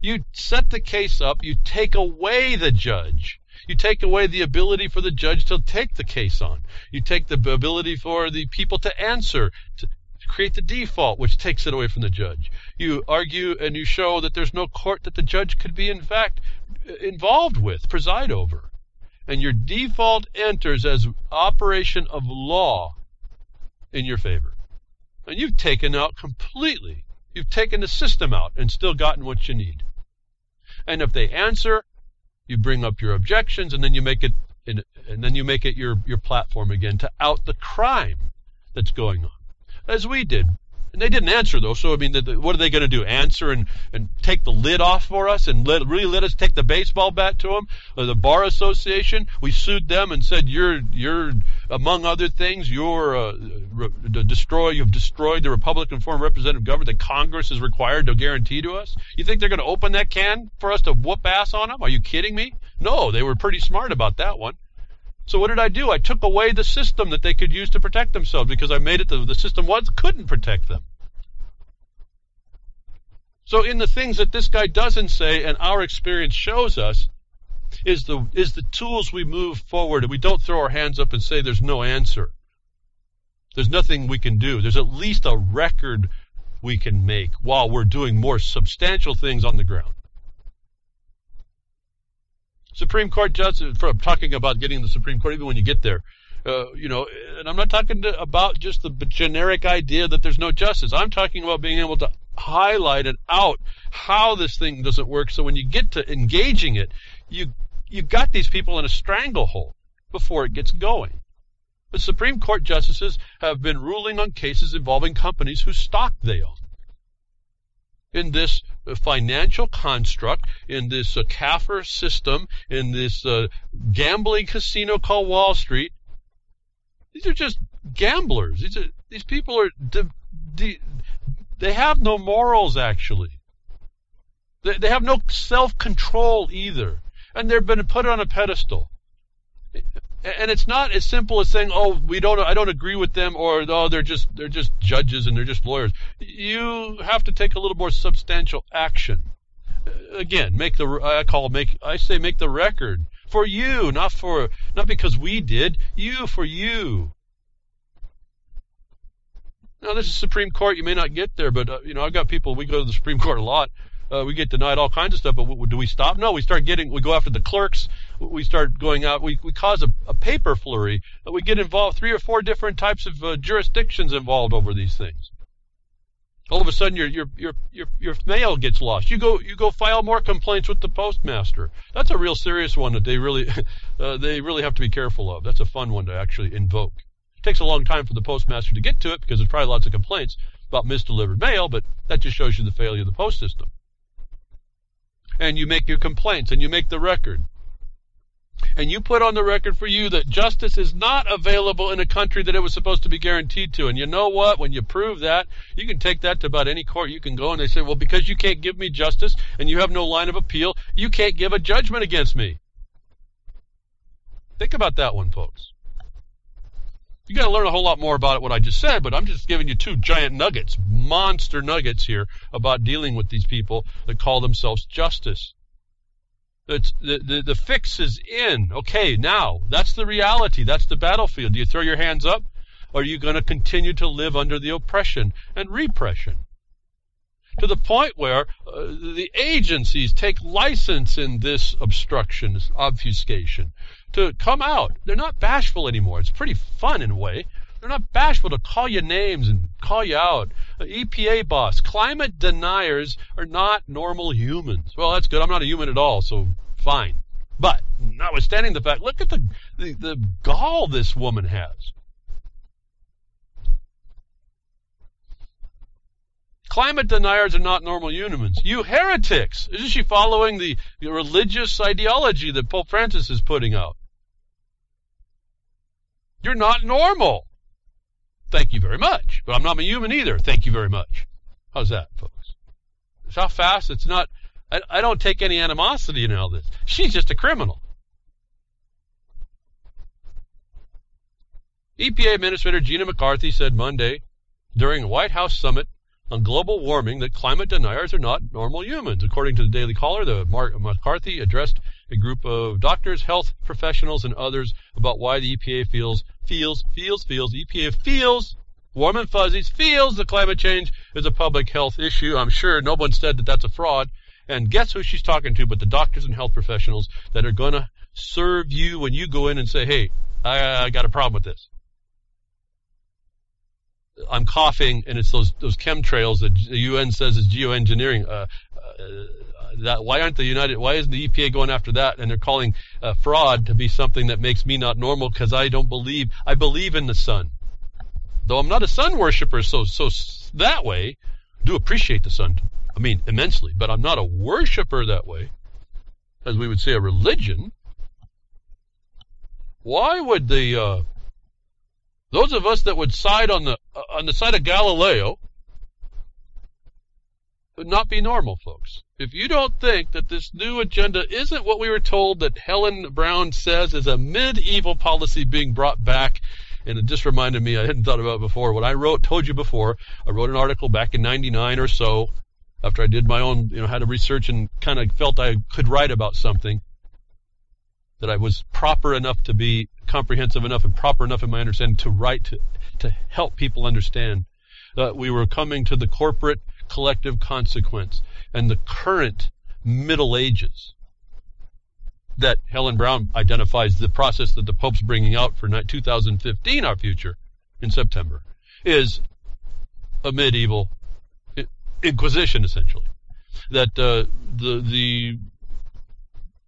You set the case up, you take away the judge. You take away the ability for the judge to take the case on. You take the ability for the people to answer, to create the default, which takes it away from the judge. You argue and you show that there's no court that the judge could be, in fact, involved with, preside over. And your default enters as operation of law in your favor. And you've taken out completely. You've taken the system out and still gotten what you need. And if they answer, you bring up your objections, and then you make it your platform again to out the crime that's going on, as we did. And they didn't answer, though. So I mean, what are they going to do? Answer and take the lid off for us and really let us take the baseball bat to them? The Bar Association, we sued them and said you're among other things, you've destroyed the Republican form of representative government that Congress is required to guarantee to us. You think they're going to open that can for us to whoop ass on them? Are you kidding me? No, they were pretty smart about that one. So what did I do? I took away the system that they could use to protect themselves, because I made it the system couldn't protect them. So in the things that this guy doesn't say, and our experience shows us, is the tools we move forward, and we don't throw our hands up and say there's no answer. There's nothing we can do. There's at least a record we can make while we're doing more substantial things on the ground. Supreme Court justice, from talking about getting the Supreme Court, even when you get there, and I'm not talking about just the generic idea that there's no justice. I'm talking about being able to highlight it out how this thing doesn't work. So when you get to engaging it, you got these people in a stranglehold before it gets going. The Supreme Court justices have been ruling on cases involving companies whose stock they own. In this financial construct, in this CAFR system, in this gambling casino called Wall Street, these are just gamblers. These people are they have no morals, actually. They have no self-control either, and they've been put on a pedestal. And it's not as simple as saying, "Oh, I don't agree with them," or "Oh, they're just judges and they're just lawyers." You have to take a little more substantial action. Again, make the record for you, not because we did, for you. Now, this is Supreme Court. You may not get there, but I've got people. We go to the Supreme Court a lot. We get denied all kinds of stuff, but do we stop? No, we go after the clerks. We start going out. We cause a paper flurry. We get involved, 3 or 4 different types of jurisdictions involved over these things. All of a sudden, your mail gets lost. You go file more complaints with the postmaster. That's a real serious one that they really have to be careful of. That's a fun one to actually invoke. It takes a long time for the postmaster to get to it because there's probably lots of complaints about misdelivered mail, but that just shows you the failure of the post system. And you make your complaints, and you make the record. And you put on the record for you that justice is not available in a country that it was supposed to be guaranteed to. And you know what? When you prove that, you can take that to about any court you can go, and they say, well, because you can't give me justice and you have no line of appeal, you can't give a judgment against me. Think about that one, folks. You got to learn a whole lot more about what I just said, but I'm just giving you 2 giant nuggets, monster nuggets here about dealing with these people that call themselves justice. It's the fix is in. Okay, now that's the reality. That's the battlefield. Do you throw your hands up, or are you going to continue to live under the oppression and repression? To the point where the agencies take license in this obstruction, this obfuscation, to come out. They're not bashful anymore. It's pretty fun in a way. They're not bashful to call you names and call you out. EPA boss, climate deniers are not normal humans. Well, that's good. I'm not a human at all, so fine. But notwithstanding the fact, look at the gall this woman has. Climate deniers are not normal humans. You heretics! Isn't she following the religious ideology that Pope Francis is putting out? You're not normal. Thank you very much. But I'm not a human either. Thank you very much. How's that, folks? It's how fast it's not. I don't take any animosity in all this. She's just a criminal. EPA Administrator Gina McCarthy said Monday during a White House summit on global warming that climate deniers are not normal humans. According to the Daily Caller, McCarthy addressed a group of doctors, health professionals, and others about why the EPA EPA feels, warm and fuzzies, feels that climate change is a public health issue. I'm sure no one said that that's a fraud. And guess who she's talking to but the doctors and health professionals that are going to serve you when you go in and say, hey, I got a problem with this. I'm coughing, and it's those chemtrails that the UN says is geoengineering. Why isn't the EPA going after that? And they're calling fraud to be something that makes me not normal because I believe in the sun. Though I'm not a sun worshiper, so that way, I do appreciate the sun, immensely, but I'm not a worshiper that way, as we would say a religion. Why would those of us that would side on the side of Galileo would not be normal, folks? If you don't think that this new agenda isn't what we were told that Helen Brown says is a medieval policy being brought back, and it just reminded me, I hadn't thought about it before. What I told you before, I wrote an article back in 99 or so, after I did my own, had to research and kind of felt I could write about something, that I was proper enough to be comprehensive enough and proper enough in my understanding to write to help people understand that we were coming to the corporate collective consequence and the current Middle Ages. that Helen Brown identifies the process that the Pope's bringing out for 2015, our future, in September, is a medieval inquisition, essentially. That the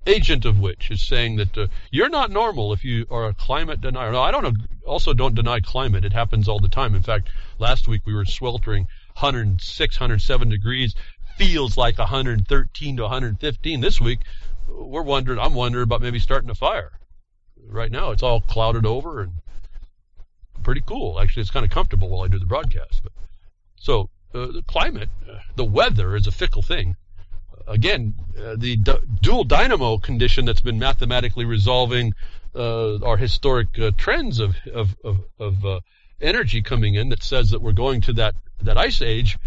agent of which is saying that you're not normal if you are a climate denier. No, I don't deny climate. It happens all the time. In fact, last week we were sweltering 106, 107 degrees. Feels like 113 to 115. This week, I'm wondering about maybe starting a fire. Right now, it's all clouded over and pretty cool. Actually, it's kind of comfortable while I do the broadcast. So, the climate, the weather is a fickle thing. Again, the dual dynamo condition that's been mathematically resolving our historic trends of energy coming in that says that we're going to that ice age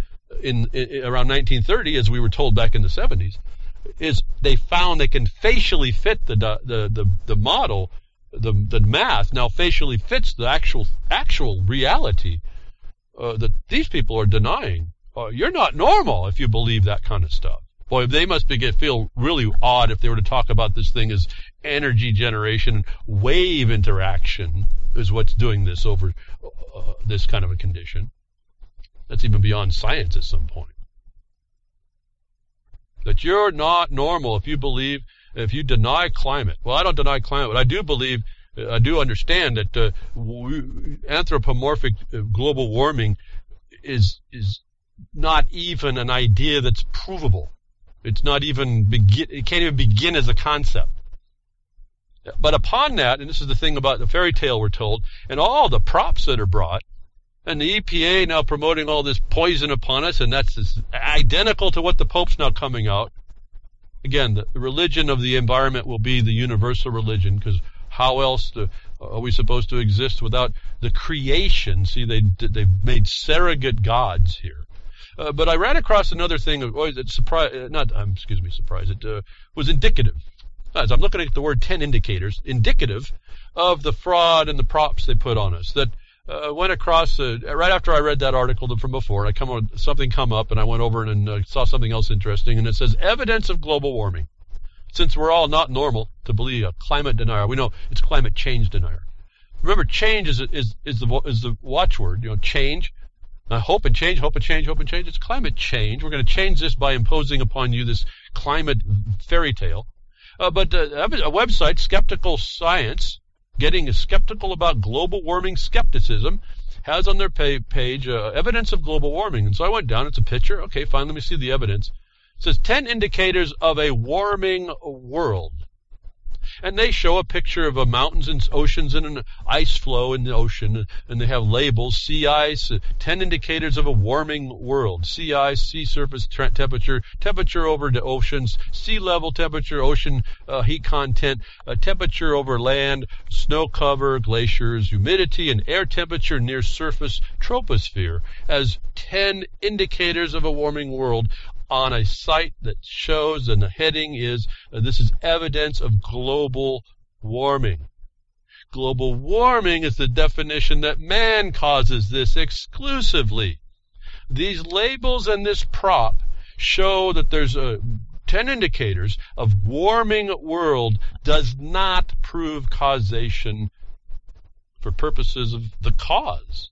in around 1930, as we were told back in the 70s, is they found they can facially fit the model, the math now facially fits the actual reality that these people are denying. You're not normal if you believe that kind of stuff. Boy, they must feel really odd if they were to talk about this thing as energy generation, wave interaction is what's doing this over this kind of a condition. That's even beyond science at some point. That you're not normal if you deny climate. Well, I don't deny climate, but I do understand that anthropomorphic global warming is not even an idea that's provable. It can't even begin as a concept. But upon that, and this is the thing about the fairy tale we're told, and all the props that are brought, and the EPA now promoting all this poison upon us, and that's identical to what the Pope's now coming out. Again, the religion of the environment will be the universal religion, because how else are we supposed to exist without the creation? See, they've made surrogate gods here. But I ran across another thing. It was indicative. As I'm looking at the word 10 indicators, indicative of the fraud and the props they put on us. That went across right after I read that article from before. Something come up, and I went over and saw something else interesting, and it says evidence of global warming. Since we're all not normal to believe a climate denier, we know it's climate change denier. Remember, change is the watchword. Change. Hope and change, hope and change, hope and change. It's climate change. We're going to change this by imposing upon you this climate fairy tale. But a website, Skeptical Science, getting skeptical about global warming skepticism, has on their page evidence of global warming. And so I went down. It's a picture. Okay, fine. Let me see the evidence. It says 10 indicators of a warming world. And they show a picture of mountains and oceans and an ice flow in the ocean, and they have labels: sea ice, 10 indicators of a warming world. Sea ice, sea surface temperature, temperature over the oceans, sea level temperature, ocean heat content, temperature over land, snow cover, glaciers, humidity, and air temperature near surface troposphere as 10 indicators of a warming world, on a site that shows, and the heading is, this is evidence of global warming. Global warming is the definition that man causes this exclusively. These labels and this prop show that there's 10 indicators of warming world does not prove causation for purposes of the cause.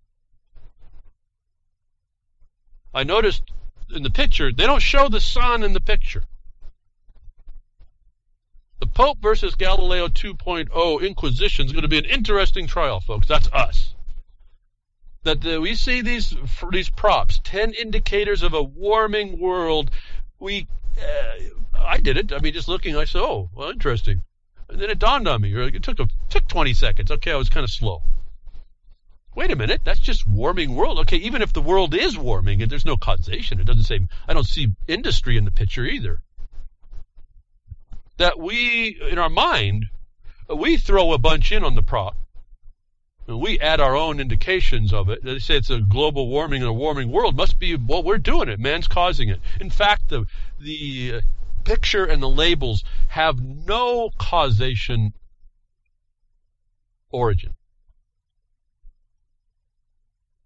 I noticed in the picture, they don't show the sun in the picture. The Pope versus Galileo 2.0 Inquisition is going to be an interesting trial, folks. That's us. That we see these props, 10 indicators of a warming world. I did it. Just looking, I said, oh, well, interesting. And then it dawned on me. It took 20 seconds. Okay, I was kind of slow. Wait a minute, that's just warming world. Okay, even if the world is warming, there's no causation. It doesn't say, I don't see industry in the picture either. That we, in our mind, we throw a bunch in on the prop. And we add our own indications of it. They say it's a global warming and a warming world. Must be, well, we're doing it. Man's causing it. In fact, the picture and the labels have no causation origin.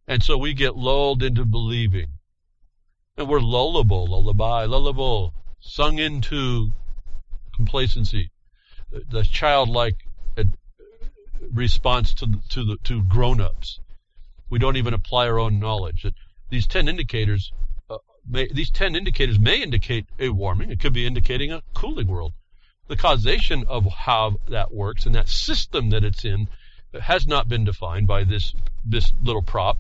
And so we get lulled into believing. And we're lullable, sung into complacency. the childlike response to grown-ups. We don't even apply our own knowledge. These 10 indicators may indicate a warming. It could be indicating a cooling world. The causation of how that works and that system that it's in has not been defined by this little prop.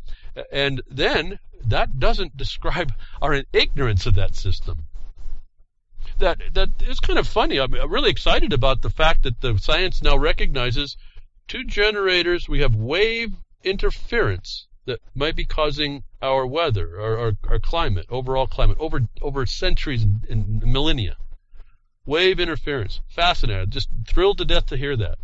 And then that doesn't describe our ignorance of that system. That it's kind of funny. I'm really excited about the fact that the science now recognizes 2 generators. We have wave interference that might be causing our weather, our climate, overall climate, over centuries and millennia. Wave interference. Fascinating. Just thrilled to death to hear that.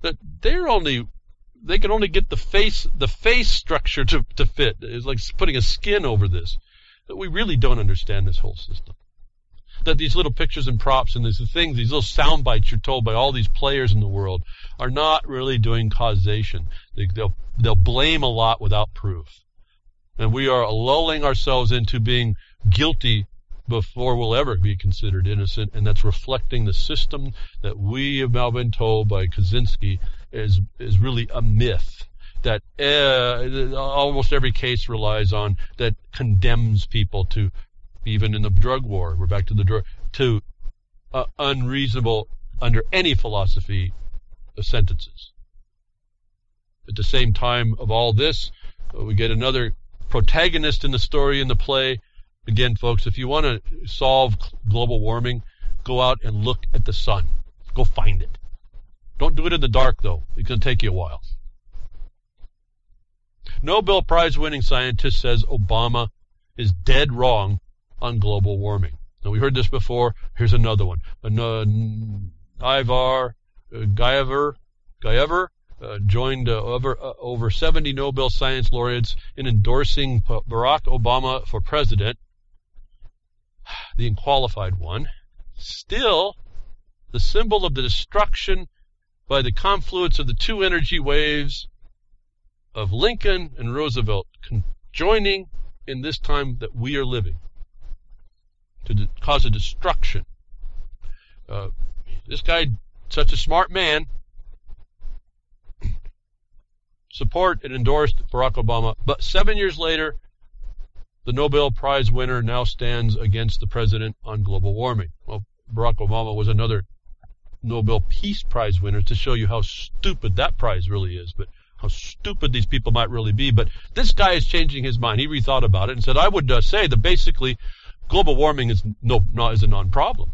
That they can only get the face structure to fit. It's like putting a skin over this. That we really don't understand this whole system. That these little pictures and props and these little sound bites you're told by all these players in the world are not really doing causation. They'll blame a lot without proof. And we are lulling ourselves into being guilty before we'll ever be considered innocent, and that's reflecting the system that we have now been told by Kaczynski is really a myth that almost every case relies on, that condemns people to, even in the drug war, we're back to the drug, to unreasonable, under any philosophy, sentences. At the same time of all this, we get another protagonist in the story, in the play. Again, folks, if you want to solve global warming, go out and look at the sun. Go find it. Don't do it in the dark, though. It's going to take you a while. Nobel Prize-winning scientist says Obama is dead wrong on global warming. Now, we heard this before. Here's another one. Ivar Giever joined over 70 Nobel Science laureates in endorsing Barack Obama for president, the unqualified one. Still, the symbol of the destruction by the confluence of the 2 energy waves of Lincoln and Roosevelt joining in this time that we are living to cause a destruction. This guy, such a smart man, support and endorsed Barack Obama, but 7 years later, the Nobel Prize winner now stands against the president on global warming. Well, Barack Obama was another Nobel Peace Prize winner, to show you how stupid that prize really is, but how stupid these people might really be. But this guy is changing his mind. He rethought about it and said, I would say that basically global warming is a non-problem.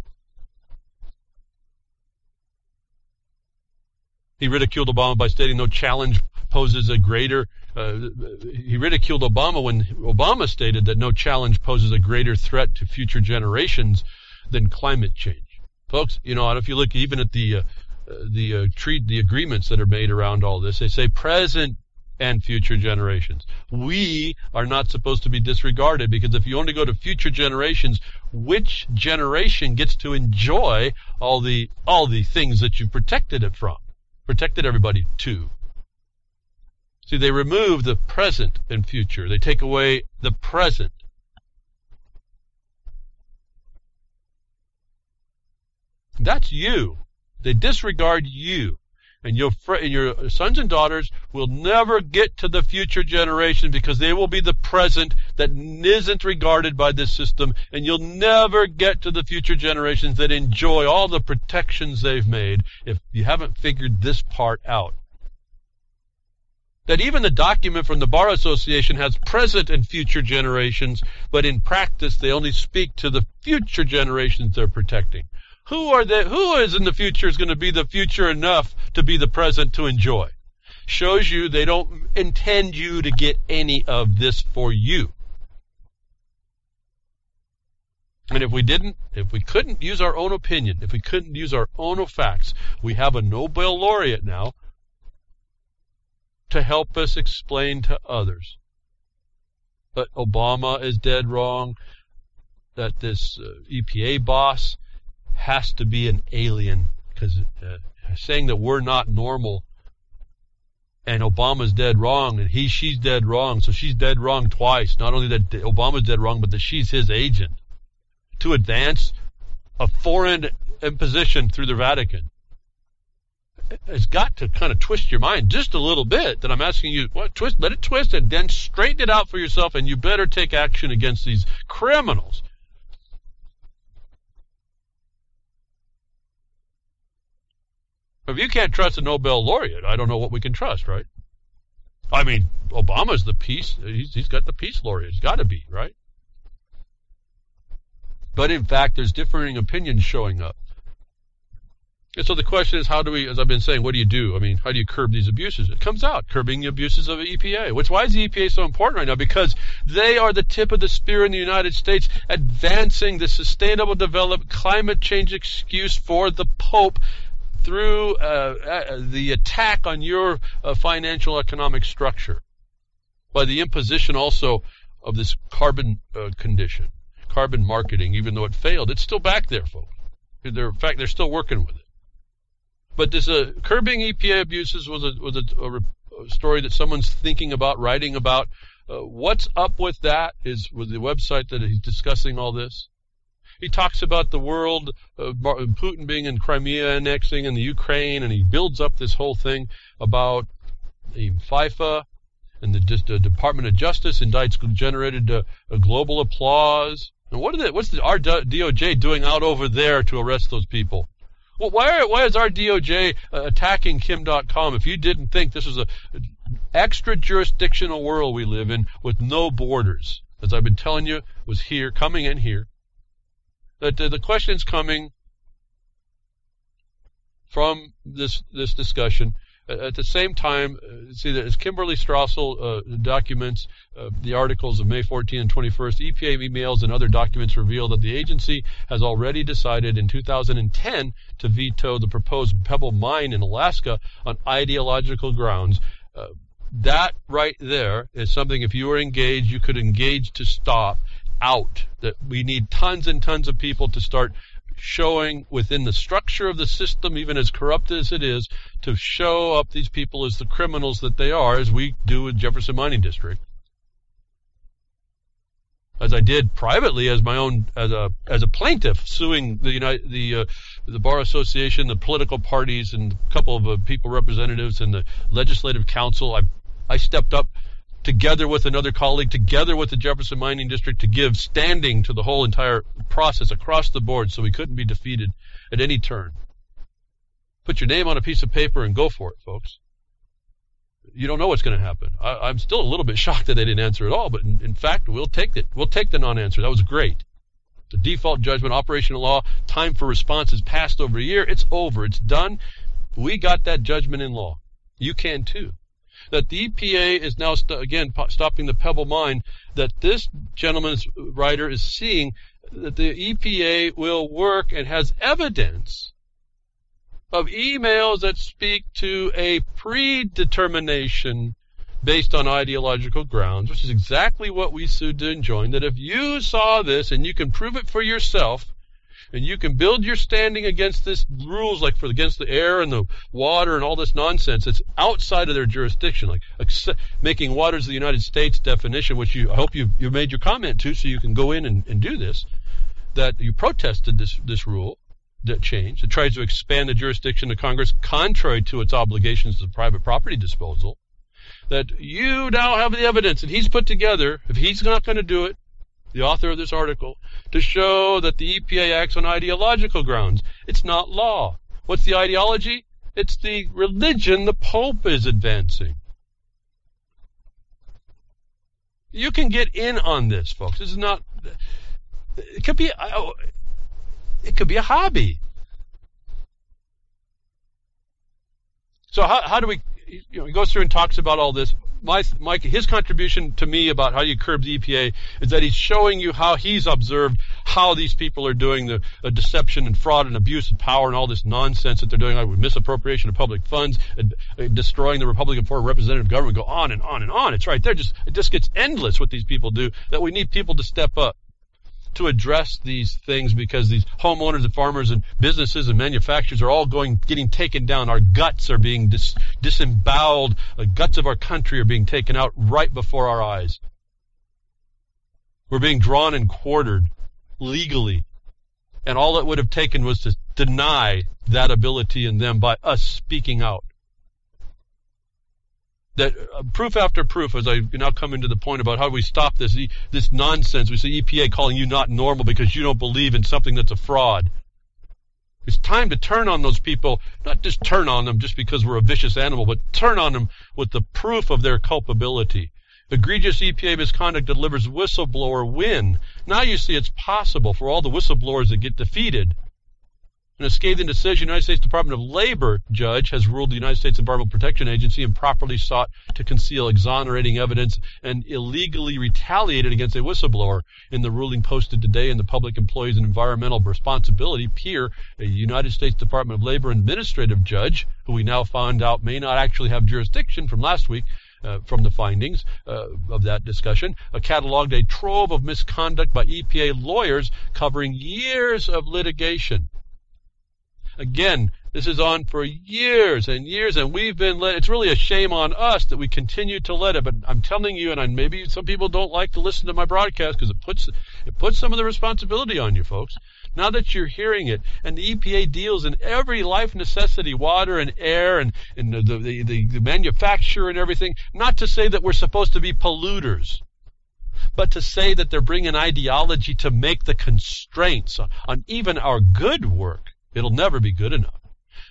He ridiculed Obama by stating no challenge poses a greater... he ridiculed Obama when Obama stated that no challenge poses a greater threat to future generations than climate change. Folks, if you look even at the agreements that are made around all this, they say present and future generations. We are not supposed to be disregarded, because if you only go to future generations, which generation gets to enjoy all the things that you protected it from? Protected everybody to. See, they remove the present and future. They take away the present. That's you. They disregard you. And your sons and daughters will never get to the future generation, because they will be the present that isn't regarded by this system. And you'll never get to the future generations that enjoy all the protections they've made if you haven't figured this part out. That even the document from the Bar Association has present and future generations, but in practice they only speak to the future generations they're protecting. Who is in the future is going to be the future enough to be the present to enjoy? Shows you they don't intend you to get any of this for you. And if we couldn't use our own opinion, if we couldn't use our own facts, we have a Nobel laureate now to help us explain to others that Obama is dead wrong, that this EPA boss has to be an alien, because saying that we're not normal and Obama's dead wrong and she's dead wrong, so she's dead wrong twice. Not only that Obama's dead wrong, but that she's his agent to advance a foreign imposition through the Vatican. has got to kind of twist your mind just a little bit, that I'm asking you, let it twist and then straighten it out for yourself, and you better take action against these criminals. If you can't trust a Nobel laureate, I don't know what we can trust, right? I mean, Obama's the peace, he's got the peace laureate. He's got to be, right? But in fact, there's differing opinions showing up. And so the question is, how do we, as I've been saying, what do you do? I mean, how do you curb these abuses? It comes out, curbing the abuses of the EPA. Why is the EPA so important right now? Because they are the tip of the spear in the United States, advancing the sustainable development climate change excuse for the Pope through the attack on your financial economic structure, by the imposition also of this carbon condition, carbon marketing. Even though it failed, it's still back there, folks. In fact, they're still working with it. But this curbing EPA abuses was a story that someone's thinking about, writing about. What's up with that is with the website that he's discussing all this. He talks about the world, Putin being in Crimea, annexing, and the Ukraine, and he builds up this whole thing about FIFA and the Department of Justice indicts generated a global applause. And what's our DOJ doing out over there to arrest those people? Well, why is our DOJ attacking Kim.com if you didn't think this was an extra jurisdictional world we live in with no borders? As I've been telling you, was here, coming in here. That the questions coming from this discussion. At the same time, see that as Kimberly Strassel documents the articles of May 14 and 21st, EPA emails and other documents reveal that the agency has already decided in 2010 to veto the proposed Pebble Mine in Alaska on ideological grounds. That right there is something, if you were engaged, you could engage to stop out. That we need tons and tons of people to start showing within the structure of the system, even as corrupt as it is, to show up these people as the criminals that they are, as we do with Jefferson Mining District. As I did privately as my own, as a plaintiff, suing the Bar Association, the political parties, and a couple of people representatives and the Legislative Council. I stepped up together with another colleague, together with the Jefferson Mining District, to give standing to the whole entire process across the board so we couldn't be defeated at any turn. Put your name on a piece of paper and go for it, folks. You don't know what's going to happen. I'm still a little bit shocked that they didn't answer at all, but in fact, we'll take it. We'll take the non-answer. That was great. The default judgment, operational law, time for response has passed over a year. It's over. It's done. We got that judgment in law. You can too. That the EPA is now, stopping the Pebble Mine, that this gentleman's writer is seeing that the EPA will work and has evidence of emails that speak to a predetermination based on ideological grounds, which is exactly what we sued to enjoin, that if you saw this and you can prove it for yourself, and you can build your standing against this rules like against the air and the water and all this nonsense, it's outside of their jurisdiction, like making waters of the United States definition, which I hope you made your comment to, so you can go in and do this, that you protested this rule, that change. It tries to expand the jurisdiction of Congress contrary to its obligations to private property disposal, that you now have the evidence that he's put together, if he's not going to do it, the author of this article, to show that the EPA acts on ideological grounds. It's not law. What's the ideology? It's the religion the Pope is advancing. You can get in on this, folks. This is not... It could be a hobby. So how do we... he goes through and talks about all this. His contribution to me about how you curb the EPA is that he's showing you how he's observed how these people are doing the deception and fraud and abuse of power and all this nonsense that they're doing, like with misappropriation of public funds, destroying the Republican Party representative government, go on and on and on. It's right there. It just gets endless what these people do, that we need people to step up to address these things, because these homeowners and farmers and businesses and manufacturers are all getting taken down. Our guts are being disemboweled. The guts of our country are being taken out right before our eyes. We're being drawn and quartered legally. And all it would have taken was to deny that ability in them by us speaking out. That proof after proof, as I now come into the point about how we stop this nonsense. We see EPA calling you not normal because you don't believe in something that's a fraud. It's time to turn on those people, not just turn on them just because we're a vicious animal, but turn on them with the proof of their culpability. Egregious EPA misconduct delivers whistleblower win. Now you see it's possible for all the whistleblowers that get defeated. In a scathing decision, the United States Department of Labor judge has ruled the United States Environmental Protection Agency improperly sought to conceal exonerating evidence and illegally retaliated against a whistleblower. In the ruling posted today in the Public Employees and Environmental Responsibility, PEER, a United States Department of Labor administrative judge, who we now found out may not actually have jurisdiction from last week, from the findings of that discussion, cataloged a trove of misconduct by EPA lawyers covering years of litigation. Again, this is on for years and years, and we've been let. It's really a shame on us that we continue to let it. But I'm telling you, and maybe some people don't like to listen to my broadcast because it puts some of the responsibility on you folks. Now that you're hearing it, and the EPA deals in every life necessity, water and air, and the manufacture and everything. Not to say that we're supposed to be polluters, but to say that they're bringing ideology to make the constraints on even our good work. It'll never be good enough.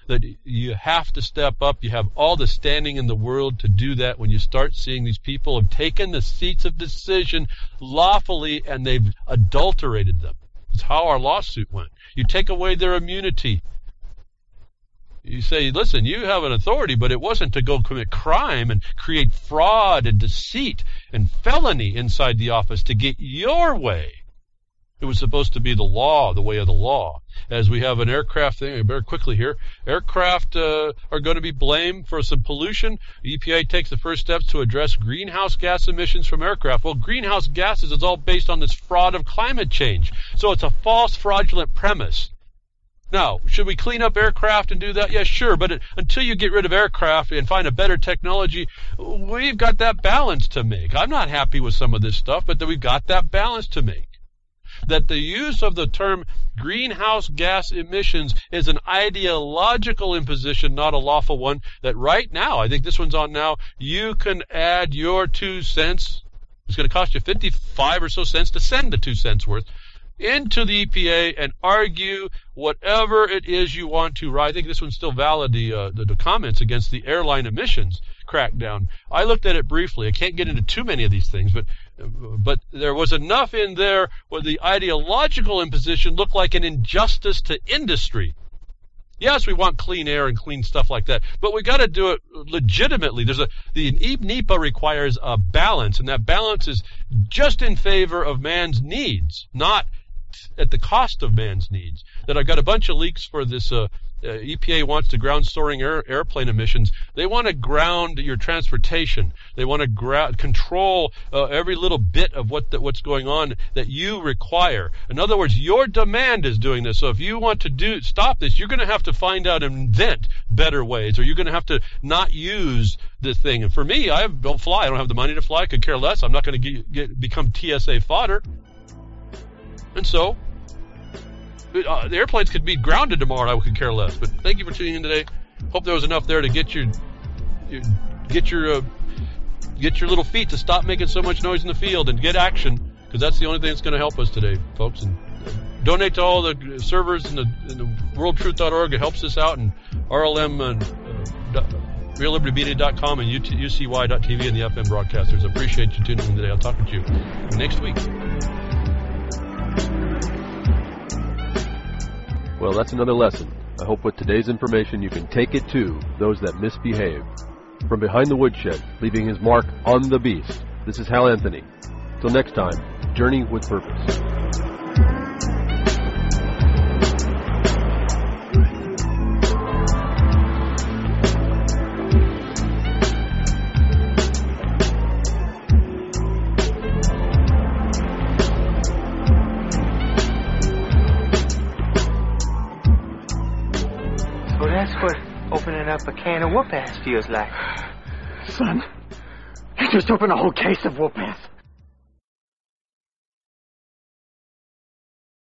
That you have to step up. You have all the standing in the world to do that when you start seeing these people have taken the seats of decision lawfully and they've adulterated them. It's how our lawsuit went. You take away their immunity. You say, listen, you have an authority, but it wasn't to go commit crime and create fraud and deceit and felony inside the office to get your way. It was supposed to be the law, the way of the law. As we have an aircraft thing, very quickly here, aircraft are going to be blamed for some pollution. The EPA takes the first steps to address greenhouse gas emissions from aircraft. Well, greenhouse gases is all based on this fraud of climate change. So it's a false, fraudulent premise. Now, should we clean up aircraft and do that? Yeah, sure, but until you get rid of aircraft and find a better technology, we've got that balance to make. I'm not happy with some of this stuff, but we've got that balance to make. That the use of the term greenhouse gas emissions is an ideological imposition, not a lawful one, that right now, I think this one's on now, you can add your 2 cents, it's going to cost you 55 or so cents to send the 2 cents worth, into the EPA and argue whatever it is you want to. I think this one's still valid, the comments against the airline emissions crackdown. I looked at it briefly. I can't get into too many of these things, but there was enough in there where the ideological imposition looked like an injustice to industry. Yes, we want clean air and clean stuff like that, but we got to do it legitimately. The NEPA requires a balance, and that balance is just in favor of man's needs, not at the cost of man's needs. That I've got a bunch of leaks for this. EPA wants to ground soaring airplane emissions. They want to ground your transportation. They want to control every little bit of what's going on that you require. In other words, your demand is doing this. So if you want to stop this, you're going to have to find out and invent better ways, or you're going to have to not use this thing. And for me, I don't fly. I don't have the money to fly. I could care less. I'm not going to become TSA fodder. And so the airplanes could be grounded tomorrow, and I could care less. But thank you for tuning in today. Hope there was enough there to get your little feet to stop making so much noise in the field and get action, because that's the only thing that's going to help us today, folks. And donate to all the servers in the worldtruth.org. It helps us out, and RLM and reallibertymedia.com and UCY.tv and the FM broadcasters. I appreciate you tuning in today. I'll talk to you next week. Well, that's another lesson. I hope with today's information you can take it to those that misbehave. From behind the woodshed, leaving his mark on the beast, this is Hal Anthony. Till next time, journey with purpose. Opening up a can of whoop-ass feels like. Son, you just opened a whole case of whoop-ass.